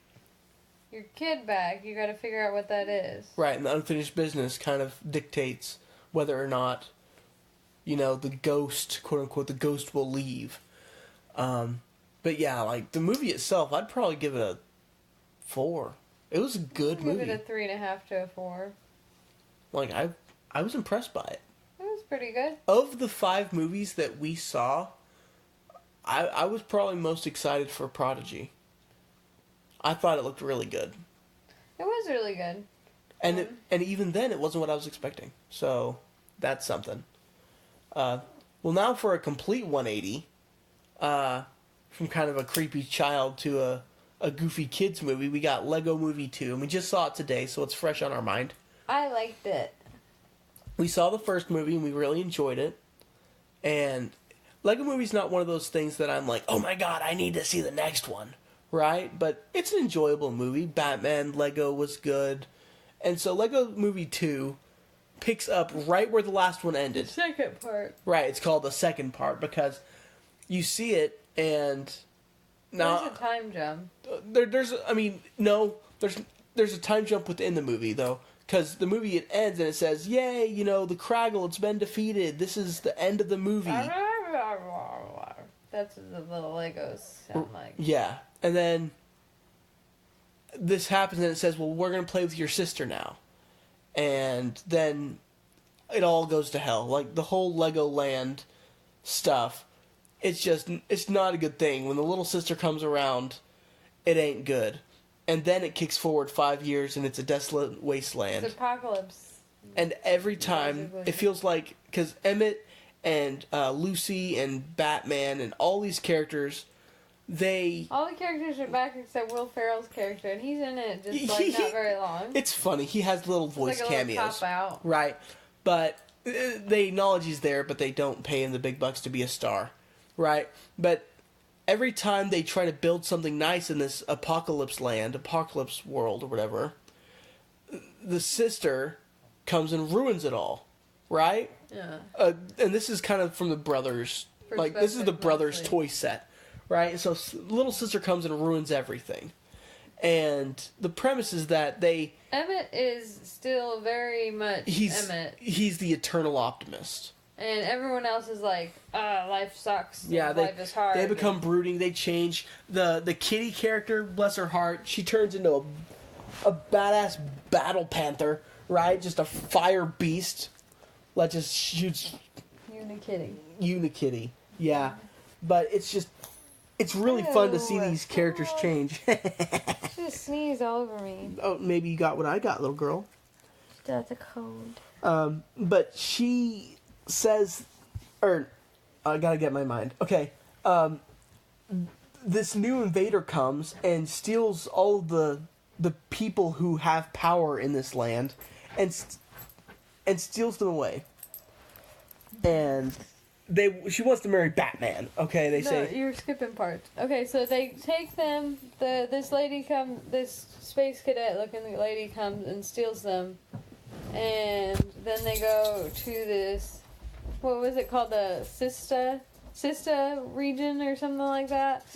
your kid back, you got to figure out what that is. Right, and the unfinished business kind of dictates whether or not, the ghost, quote unquote, the ghost will leave. But yeah, like the movie itself, I'd probably give it a 4. It was a good movie. Give it a 3.5 to a 4. Like I was impressed by it. It was pretty good. Of the 5 movies that we saw, I was probably most excited for Prodigy. I thought it looked really good. It was really good. And even then, it wasn't what I was expecting. So that's something. Well, now for a complete 180, from kind of a creepy child to a goofy kids movie, we got Lego Movie 2, and we just saw it today, so it's fresh on our mind. I liked it. We saw the first movie, and we really enjoyed it. And Lego Movie's not one of those things that I'm like, oh my god, I need to see the next one, right? But it's an enjoyable movie. Batman, Lego was good. And so Lego Movie 2 picks up right where the last one ended. The second part. Right, it's called the second part because you see it and now there's a time jump. There's a time jump within the movie though, because the movie it ends and it says, "Yay, the Kraggle, it's been defeated. This is the end of the movie." That's what the little Legos sound like. Yeah, and then this happens and it says, "Well, we're gonna play with your sister now." And then it all goes to hell. Like, the whole Legoland stuff, it's not a good thing. When the little sister comes around, it ain't good. And then it kicks forward 5 years and it's a desolate wasteland. It's apocalypse. And every time, it feels like, because Emmett and Lucy and Batman and all these characters, all the characters are back except Will Ferrell's character, and he's in it just not very long. It's funny. He has little voice cameos. Little pop out. Right. But they acknowledge he's there, but they don't pay him the big bucks to be a star. Right? But every time they try to build something nice in this apocalypse world or whatever, the sister comes and ruins it all. Right? Yeah. And this is kind of from the brothers. Like, this is the brothers' toy set. Right? So little sister comes and ruins everything. And the premise is that Emmett is still very much Emmett. He's the eternal optimist. And everyone else is like, life sucks. Yeah, life is hard. They become brooding. They change. The kitty character, bless her heart, she turns into a badass battle panther, right? Just a fire beast. That just shoots... Unikitty. Yeah. But it's really fun to see these characters change. She just sneezed all over me. Oh, maybe you got what I got, little girl. That's a cold. But she says... I gotta get my mind. Okay. This new invader comes and steals all the people who have power in this land and steals them away. And... she wants to marry Batman. Okay, they say. No, you're skipping parts. Okay, so they take them. This space cadet looking lady comes and steals them, and then they go to this. What was it called? The Sista region or something like that.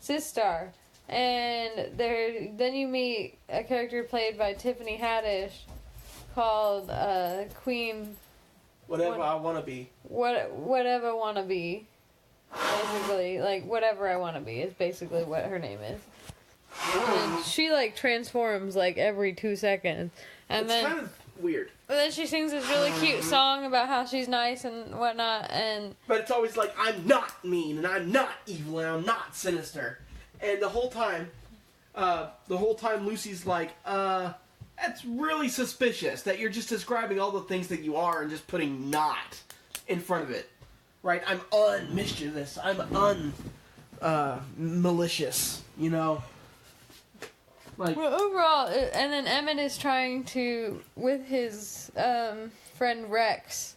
Sistar. And then you meet a character played by Tiffany Haddish called Queen. Whatever I want to be. Whatever wanna be. Basically, like, whatever I want to be is basically what her name is. And she, like, transforms, like, every 2 seconds. And it's kind of weird. And then she sings this really cute song about how she's nice and whatnot, But it's always like, I'm not mean, and I'm not evil, and I'm not sinister. And the whole time Lucy's like, that's really suspicious that you're just describing all the things that you are and just putting not in front of it. Right? I'm unmischievous. I'm malicious. You know? Like, well, overall, and then Emmett is trying to, with his friend Rex,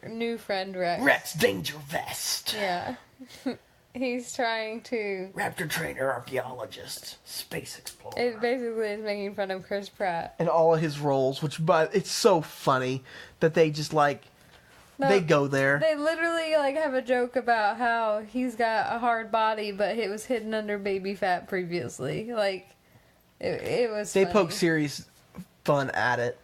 new friend Rex. Rex Danger Vest. Yeah. He's trying to... Raptor trainer, archaeologist, space explorer. It basically is making fun of Chris Pratt. And all of his roles, but it's so funny that they just, like... No, they go there. They literally, like, have a joke about how he's got a hard body, but it was hidden under baby fat previously. Like, it was They funny. poke serious fun at it.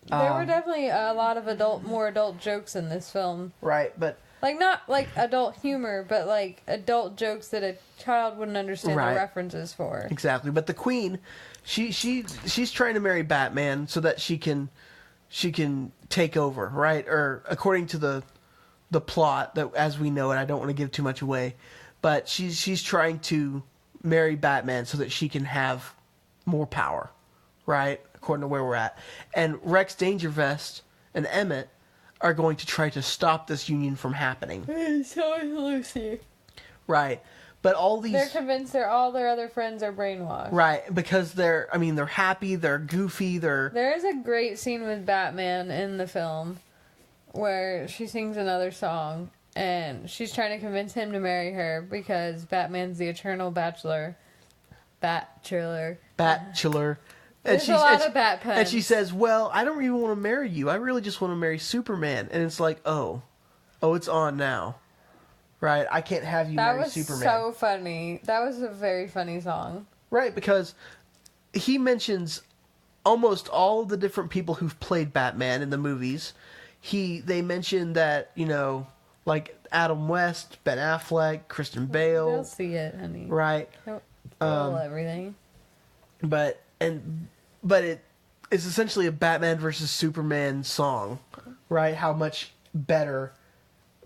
There were definitely a lot of more adult jokes in this film. Right, but... Like, not, like, adult humor, but, like, adult jokes that a child wouldn't understand the references for. Exactly, but the Queen, she's trying to marry Batman so that she can take over, right? Or according to the plot that as we know it, I don't want to give too much away, but she's trying to marry Batman so that she can have more power, right? According to where we're at. And Rex Dangervest and Emmett are going to try to stop this union from happening. And so is Lucy. Right. But they're convinced all their other friends are brainwashed. Right, because they're happy, they're goofy, There is a great scene with Batman in the film where she sings another song and she's trying to convince him to marry her because Batman's the eternal bachelor. Bachelor. There's a lot of bat puns. And she says, well, I don't even want to marry you. I really just want to marry Superman. And it's like, oh, it's on now. Right, I can't have you marry Superman. That was so funny. That was a very funny song. Right, because he mentions almost all of the different people who've played Batman in the movies. They mention that, like Adam West, Ben Affleck, Kristen Bale. They'll see it, honey. Right. Don't spoil everything. But it is essentially a Batman versus Superman song, right? How much better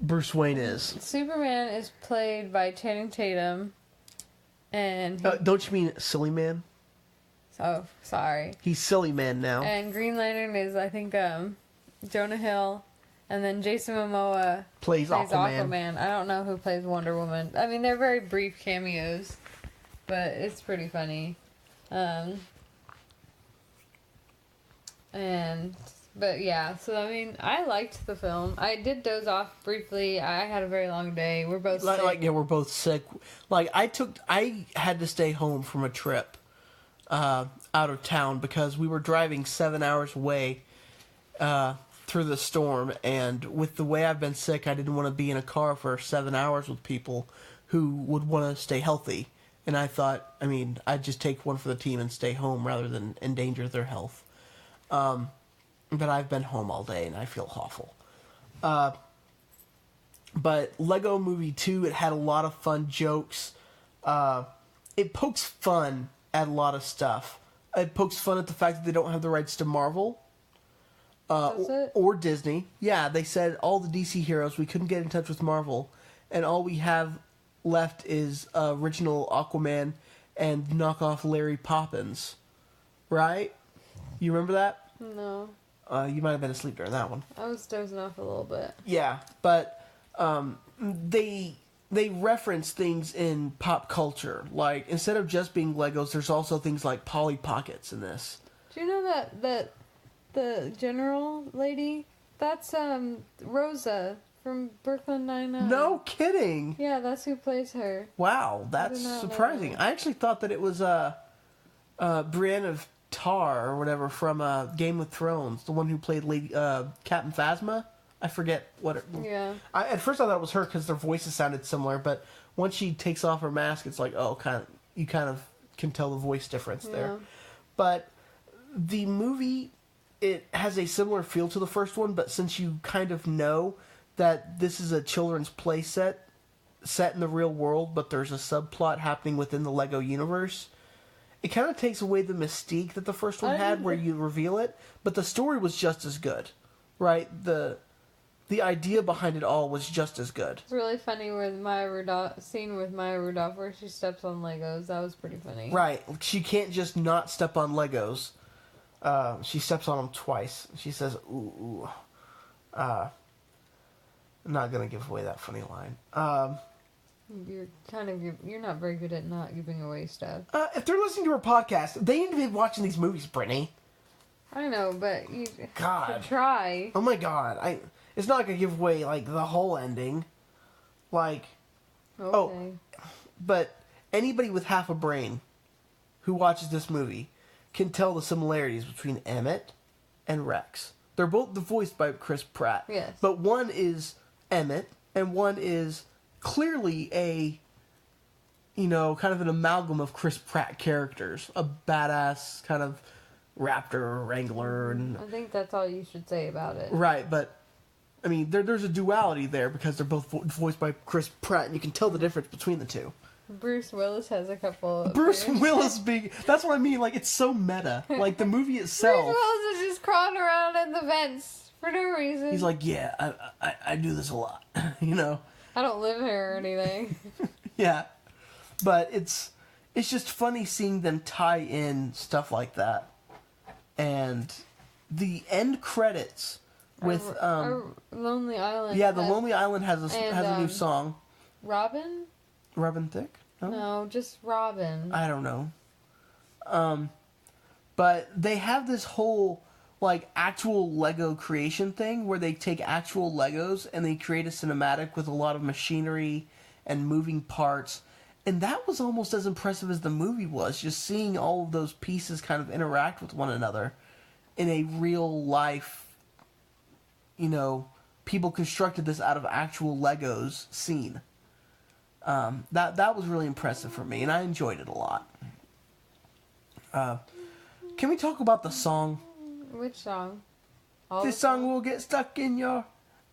Bruce Wayne is. Superman is played by Channing Tatum, and don't you mean Silly Man? Oh, sorry. He's Silly Man now. And Green Lantern is, I think, Jonah Hill, and then Jason Momoa plays Aquaman. I don't know who plays Wonder Woman. I mean, they're very brief cameos, but it's pretty funny. But yeah, so I mean, I liked the film. I did doze off briefly. I had a very long day. We're both sick. We're both sick. Like, I had to stay home from a trip out of town because we were driving 7 hours away through the storm, and with the way I've been sick, I didn't want to be in a car for 7 hours with people who would want to stay healthy. And I thought, I'd just take one for the team and stay home rather than endanger their health. But I've been home all day and I feel awful. But Lego Movie 2, it had a lot of fun jokes. It pokes fun at a lot of stuff. It pokes fun at the fact that they don't have the rights to Marvel. Or Disney. Yeah, they said all the DC heroes, we couldn't get in touch with Marvel. And all we have left is original Aquaman and knockoff Larry Poppins. Right? You remember that? No. You might have been asleep during that one. I was dozing off a little bit. Yeah, but they reference things in pop culture. Like, instead of just being Legos, there's also things like Polly Pockets in this. Do you know that the general lady, that's Rosa from Brooklyn Nine-Nine? No kidding! Yeah, that's who plays her. Wow, that's surprising. I actually thought that it was Brienne of Tar or whatever from Game of Thrones, the one who played Lady Captain Phasma. I forget what it... Yeah. At first I thought it was her because their voices sounded similar, but once she takes off her mask, it's like, oh, kind of you kind of can tell the voice difference there. Yeah. But the movie, it has a similar feel to the first one, but since you kind of know that this is a children's play set in the real world, but there's a subplot happening within the Lego universe, it kind of takes away the mystique that the first one had, where you reveal it, but the story was just as good, right? The idea behind it all was just as good. It's really funny with scene with Maya Rudolph where she steps on Legos. That was pretty funny. Right. She can't just not step on Legos. She steps on them twice. She says, ooh. I'm not going to give away that funny line. You're not very good at not giving away stuff. If they're listening to our podcast, they need to be watching these movies, Brittany. I know, but you God. try. Oh my God. It's not going to give away, like, the whole ending. Like, Okay. But anybody with half a brain who watches this movie can tell the similarities between Emmett and Rex. They're both voiced by Chris Pratt. Yes. But one is Emmett, and one is clearly a, kind of an amalgam of Chris Pratt characters. A badass kind of raptor wrangler. And I think that's all you should say about it. right, but, I mean, there's a duality there because they're both voiced by Chris Pratt, and you can tell the difference between the two. Bruce Willis has a couple. Bruce Willis being... That's what I mean, like, it's so meta. Like, the movie itself... Bruce Willis is just crawling around in the vents for no reason. He's like, yeah, I do this a lot, I don't live here or anything. Yeah. But it's just funny seeing them tie in stuff like that. And the end credits with... Lonely Island. Yeah, the Lonely Island has a new song. Robin? Robin Thicke? No, just Robin. I don't know. But they have this whole, like, actual Lego creation thing where they take actual Legos and they create a cinematic with a lot of machinery and moving parts. And that was almost as impressive as the movie was, just seeing all of those pieces kind of interact with one another in a real life, people constructed this out of actual Legos scene. That was really impressive for me, and I enjoyed it a lot. Can we talk about the song? Which song? This song will get stuck in your...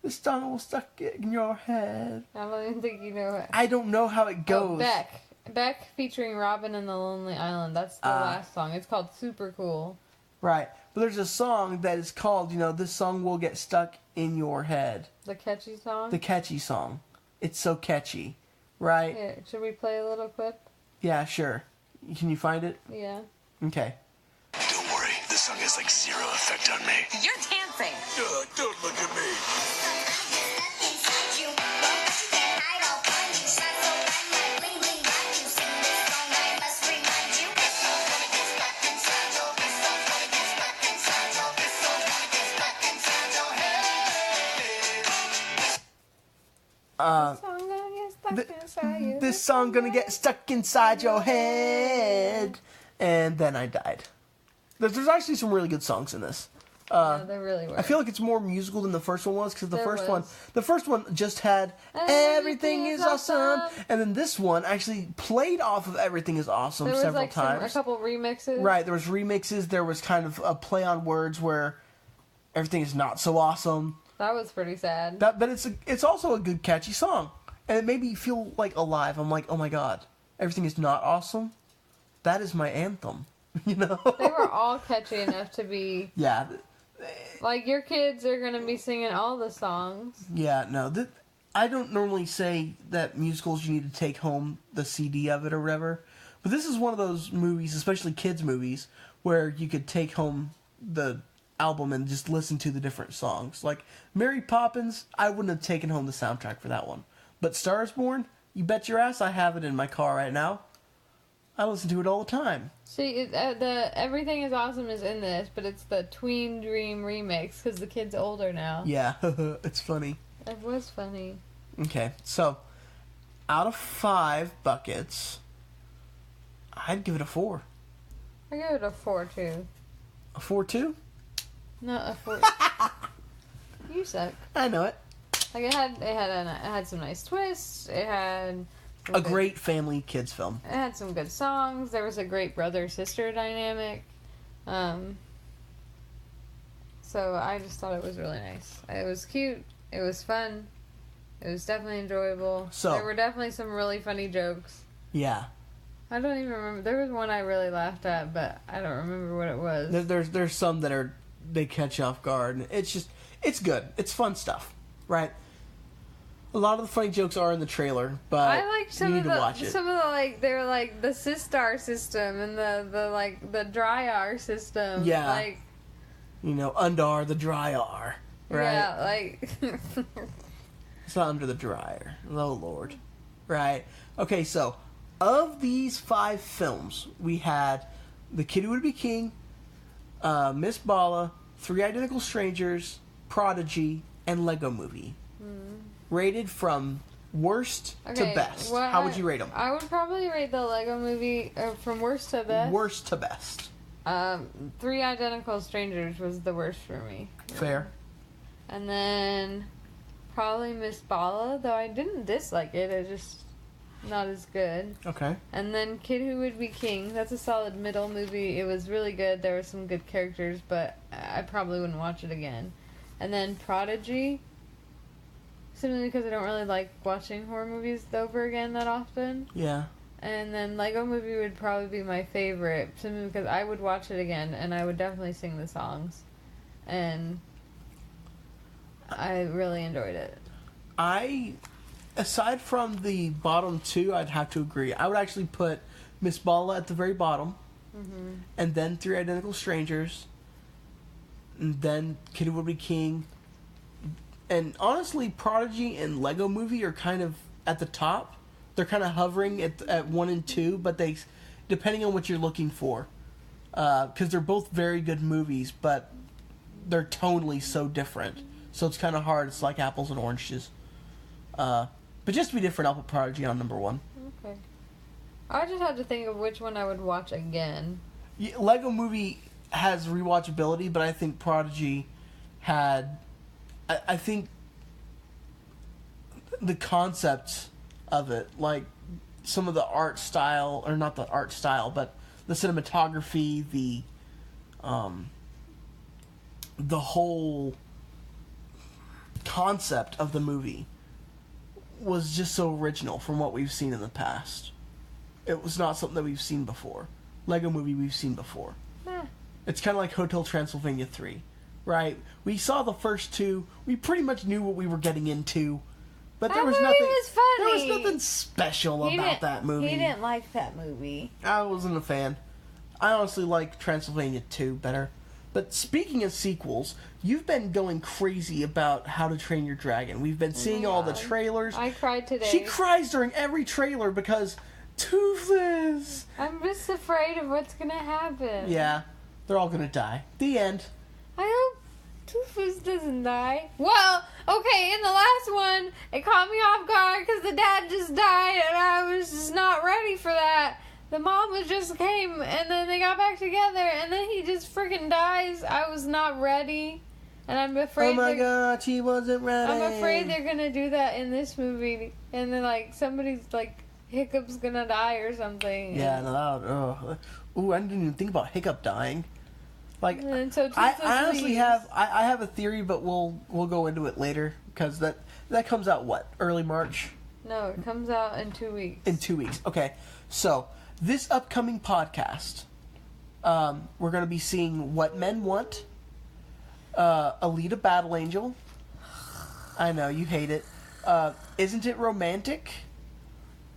This song will stuck in your head. I don't even think you know it. I don't know how it goes. Oh, Beck featuring Robin and the Lonely Island. That's the last song. It's called Super Cool. Right. But there's a song that is called, this song will get stuck in your head. The catchy song? The catchy song. It's so catchy. Right? Yeah. Should we play a little clip? Yeah, sure. Can you find it? Yeah. Okay. Don't worry, this song has like zero effect on me. You're dancing. Don't look at me. This song gonna get stuck inside your head. And then I died. There's actually some really good songs in this. Yeah, they really were. I feel like it's more musical than the first one was, because the first one just had Everything is Awesome, and then this one actually played off of Everything is Awesome several times. A couple remixes. Right, there was remixes. There was kind of a play on words where everything is not so awesome. That was pretty sad. But it's also a good catchy song, and it made me feel like alive. I'm like, oh my god, everything is not awesome. That is my anthem. They were all catchy enough to be. Yeah. Like, your kids are going to be singing all the songs. Yeah, no. I don't normally say that musicals you need to take home the CD of it or whatever. But this is one of those movies, especially kids' movies, where you could take home the album and just listen to the different songs. Like, Mary Poppins, I wouldn't have taken home the soundtrack for that one. But Star is Born, you bet your ass I have it in my car right now. I listen to it all the time. See, the Everything is Awesome is in this, but it's the Tween Dream remix, because the kid's older now. Yeah, it's funny. It was funny. Okay, so, out of 5 buckets, I'd give it a 4. I give it a 4, too. A 4-2? No, a 4. You suck. I know it. Like, it had some nice twists. It had A great family kids film. It had some good songs. There was a great brother-sister dynamic. So I just thought it was really nice. It was cute. It was fun. It was definitely enjoyable. So there were definitely some really funny jokes. Yeah. I don't even remember. There was one I really laughed at, but I don't remember what it was. There's some that they catch you off guard. And it's good. It's fun stuff, right? A lot of the funny jokes are in the trailer, but I liked you need to watch it. Some of the like they were like the Sistar system and the dry R system. Yeah. Like, Undar the dry R, right? Yeah, like it's not under the dryer. Oh Lord, right? Okay, so of these 5 films, we had The Kid Who Would Be King, Miss Bala, Three Identical Strangers, Prodigy, and Lego Movie. Rated from worst to best. How would you rate them? I would probably rate the Lego Movie from worst to best. Worst to best. Three Identical Strangers was the worst for me. Fair. And then probably Miss Bala, though I didn't dislike it. It just not as good. Okay. And then Kid Who Would Be King. That's a solid middle movie. It was really good. There were some good characters, but I probably wouldn't watch it again. And then Prodigy, simply because I don't really like watching horror movies over again that often. Yeah. And then Lego Movie would probably be my favorite, simply because I would watch it again and I would definitely sing the songs. And I really enjoyed it. Aside from the bottom 2, I'd have to agree. I would actually put Miss Bala at the very bottom, and then Three Identical Strangers, and then Kid Who Would Be King. And honestly, Prodigy and Lego Movie are kind of at the top. They're kind of hovering at 1 and 2, but they, depending on what you're looking for, because they're both very good movies, but they're tonally so different. So it's kind of hard. It's like apples and oranges. But just to be different, I'll put Prodigy on number 1. Okay. I just had to think of which one I would watch again. Yeah, Lego Movie has rewatchability, but I think Prodigy had... I think the concept of it, like some of the art style, or not the art style, but the cinematography, the whole concept of the movie was just so original from what we've seen in the past. It was not something that we've seen before. Lego Movie we've seen before. It's kind of like Hotel Transylvania 3, right? We saw the first 2. We pretty much knew what we were getting into, but there was nothing. Was funny. There was nothing special about that movie. He didn't like that movie. I wasn't a fan. I honestly like Transylvania 2 better. But speaking of sequels, you've been going crazy about How to Train Your Dragon. We've been seeing all the trailers. I cried today. She cries during every trailer because Toothless. I'm just afraid of what's gonna happen. Yeah, they're all gonna die. The end. I hope Toothless doesn't die. Well, okay, in the last one, it caught me off guard because the dad just died and I was just not ready for that. The mom just came and then they got back together and then he just freaking dies. I was not ready. And I'm afraid Oh my god, she wasn't ready. I'm afraid they're gonna do that in this movie. And then like somebody's like Hiccup's gonna die or something. Yeah, no, ooh, I didn't even think about Hiccup dying. Like, and so I honestly have a theory, but we'll go into it later because that comes out early March. No, it comes out in 2 weeks. In 2 weeks, okay. So this upcoming podcast, we're going to be seeing What Men Want, Alita Battle Angel. I know you hate it. Isn't It Romantic?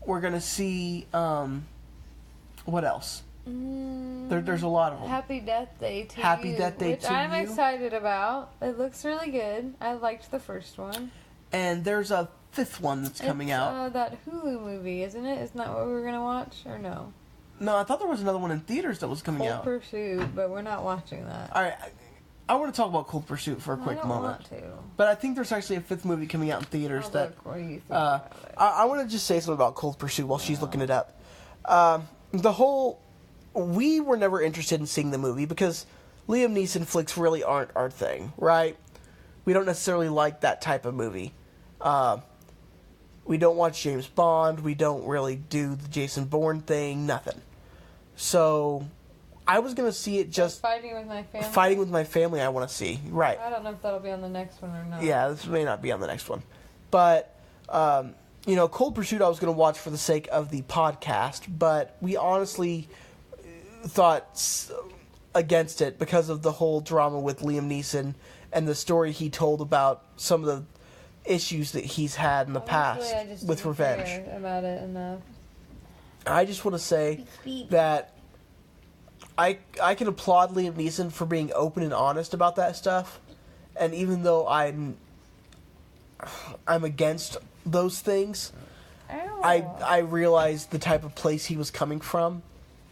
We're going to see what else? There's a lot of them. Happy Death Day to Happy You, Death Day which to I'm You. excited about. It looks really good. I liked the first one. And there's a 5th one that's coming out. That Hulu movie, isn't it? Isn't that what we were gonna watch, or no? No, I thought there was another one in theaters that was coming out. Cold Pursuit, but we're not watching that. All right, I want to talk about Cold Pursuit for a quick moment. I don't want to. But I think there's actually a 5th movie coming out in theaters that. Look, what do you think about it? I want to just say something about Cold Pursuit while she's looking it up. We were never interested in seeing the movie because Liam Neeson flicks really aren't our thing, right? We don't necessarily like that type of movie. We don't watch James Bond. We don't really do the Jason Bourne thing. Nothing. So, I was going to see it just... Fighting with my family? Fighting with my family I want to see. Right. I don't know if that'll be on the next one or not. Yeah, this may not be on the next one. But, Cold Pursuit I was going to watch for the sake of the podcast, but we honestly thought against it because of the whole drama with Liam Neeson and the story he told about some of the issues that he's had in the past I just with didn't revenge. care about it enough. I just want to say that I can applaud Liam Neeson for being open and honest about that stuff, and even though I'm against those things, I realize the type of place he was coming from,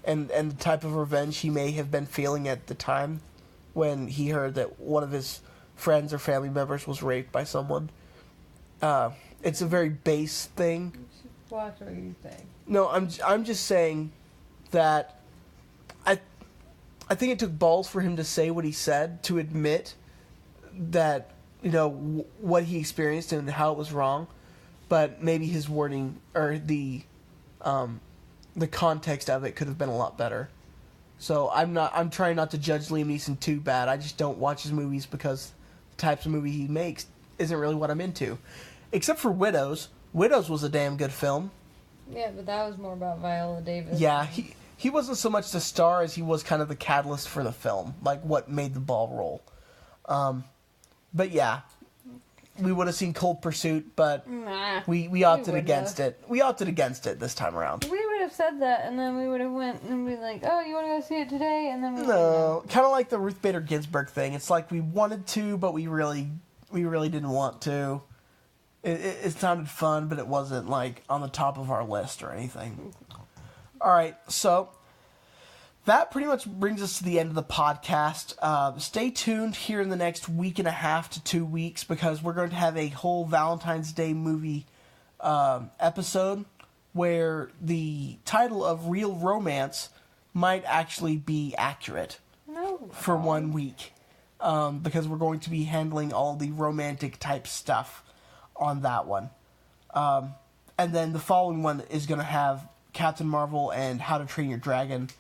and the type of revenge he may have been feeling at the time when he heard that one of his friends or family members was raped by someone. It's a very base thing. You should watch what you think. No, I'm just saying that I think it took balls for him to say what he said, to admit that, what he experienced and how it was wrong, but maybe his wording or the context of it could have been a lot better. So I'm trying not to judge Liam Neeson too bad. I just don't watch his movies because the types of movie he makes isn't really what I'm into. Except for Widows. Widows was a damn good film. Yeah, but that was more about Viola Davis. Yeah, he wasn't so much the star as he was kind of the catalyst for the film, like what made the ball roll. But yeah, we would have seen Cold Pursuit, but we opted against it. We opted against it this time around. We would have said that, and then we would have went and be like, "Oh, you want to go see it today?" And then No, kind of like the Ruth Bader Ginsburg thing. It's like we wanted to, but we really didn't want to. It sounded fun, but it wasn't like on the top of our list or anything. All right, so that pretty much brings us to the end of the podcast. Stay tuned here in the next week and a half to 2 weeks because we're going to have a whole Valentine's Day movie episode where the title of Real Romance might actually be accurate for 1 week because we're going to be handling all the romantic type stuff on that one. And then the following one is going to have Captain Marvel and How to Train Your Dragon.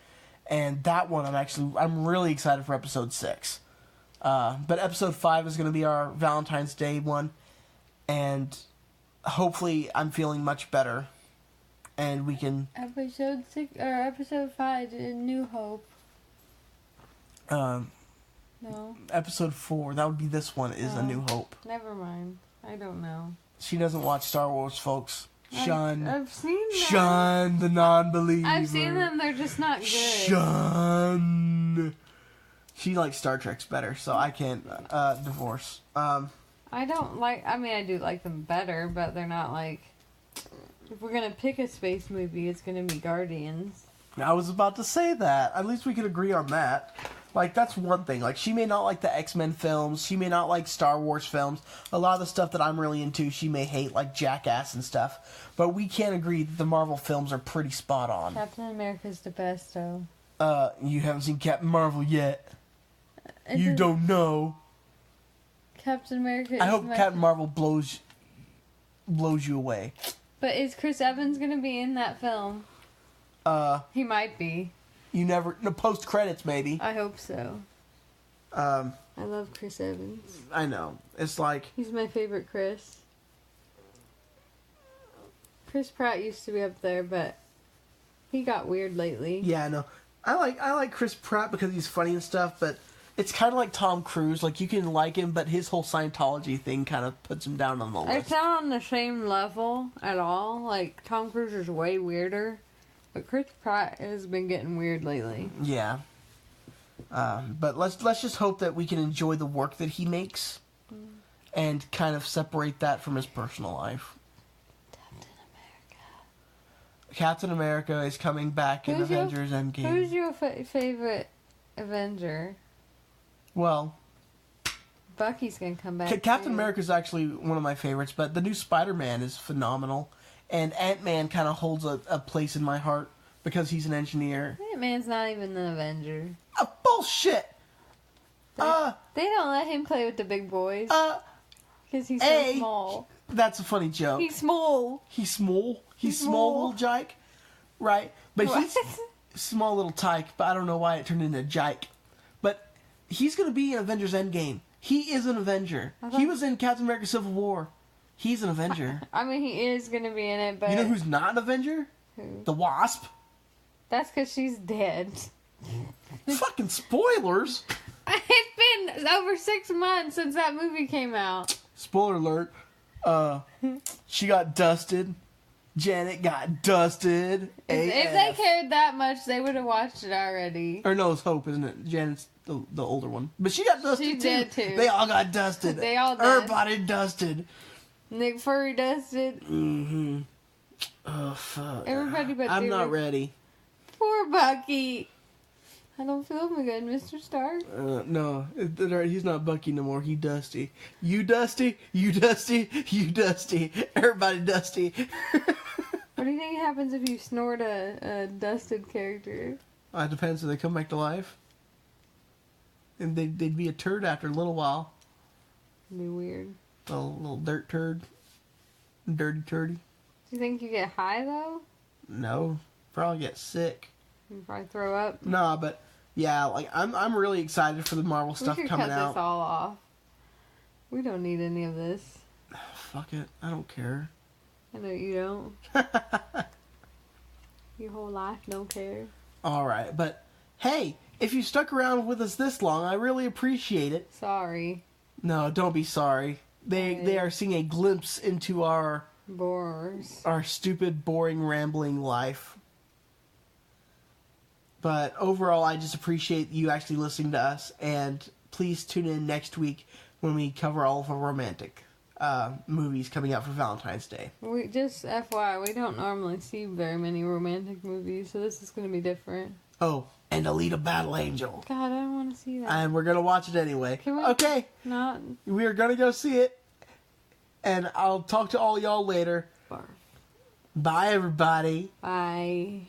And that one I'm really excited for episode 6. But episode 5 is going to be our Valentine's Day one. And hopefully I'm feeling much better. And we can... Episode 6 or episode 5 New Hope. No. Episode 4, that would be this one, is A New Hope. Never mind. I don't know. She doesn't watch Star Wars, folks. Shun. I've seen them. Shun the non-believer. I've seen them. They're just not good. Shun. She likes Star Trek's better, so I can't divorce. I don't like... I mean, I do like them better, but they're not like... If we're going to pick a space movie, it's going to be Guardians. I was about to say that. At least we could agree on that. Like, that's one thing. Like, she may not like the X-Men films. She may not like Star Wars films. A lot of the stuff that I'm really into, she may hate, like Jackass and stuff. But we can agree that the Marvel films are pretty spot on. Captain America's the best, though. You haven't seen Captain Marvel yet. You don't know. Captain America. I hope Captain Marvel blows you away. But is Chris Evans gonna be in that film? He might be. You never... No, post-credits, maybe. I hope so. I love Chris Evans. I know. It's like... He's my favorite Chris. Chris Pratt used to be up there, but he got weird lately. Yeah, I know. I like Chris Pratt because he's funny and stuff, but it's kind of like Tom Cruise. Like, you can like him, but his whole Scientology thing kind of puts him down on the list. It's not on the same level at all. Like, Tom Cruise is way weirder. But Chris Pratt has been getting weird lately. Yeah. But let's just hope that we can enjoy the work that he makes and kind of separate that from his personal life. Captain America is coming back in Avengers Endgame. Who's your favorite Avenger? Well, Bucky's gonna come back. Captain America is actually one of my favorites, but the new Spider-Man is phenomenal. And Ant-Man kind of holds a place in my heart because he's an engineer. Ant-Man's not even an Avenger. Bullshit! They don't let him play with the big boys. Because he's so small. That's a funny joke. He's small. He's small. He's small little Jike. Right? But What? he's small little tyke, but I don't know why it turned into Jike. But he's going to be in Avengers Endgame. He is an Avenger. He was in Captain America Civil War. He's an Avenger. I mean, he is going to be in it, but... You know who's not an Avenger? Who? The Wasp. That's because she's dead. Fucking spoilers. It's been over 6 months since that movie came out. Spoiler alert. She got dusted. Janet got dusted. If they cared that much, they would have watched it already. Or no, it's Hope, isn't it? Janet's the older one. But she got dusted She too. did too. They all got dusted. They all did. Everybody dusted. Nick Fury dusted. Mm-hmm. Oh, fuck. Everybody but I'm David. not ready. Poor Bucky. I don't feel good, Mr. Stark. No, he's not Bucky no more. He Dusty. You Dusty. You Dusty. You Dusty. Everybody Dusty. What do you think happens if you snort a dusted character? It depends if they come back to life. And they'd be a turd after a little while. It'd be weird. A little dirt turd. Dirty turdy. Do you think you get high, though? No. Probably get sick. You probably throw up. Nah, but yeah, like I'm really excited for the Marvel stuff we should coming cut out. this all off. We don't need any of this. Fuck it, I don't care. I know you don't. Your whole life don't care. All right, but hey, if you stuck around with us this long, I really appreciate it. Sorry. No, don't be sorry. They are seeing a glimpse into our stupid, boring, rambling life. But overall, I just appreciate you actually listening to us, and please tune in next week when we cover all of our romantic movies coming out for Valentine's Day. We just FYI, we don't normally see very many romantic movies, so this is going to be different. Oh, and Alita Battle Angel. God, I don't want to see that. And we're going to watch it anyway. Can we? Okay. Not. We are going to go see it, and I'll talk to all y'all later. Barf. Bye, everybody. Bye.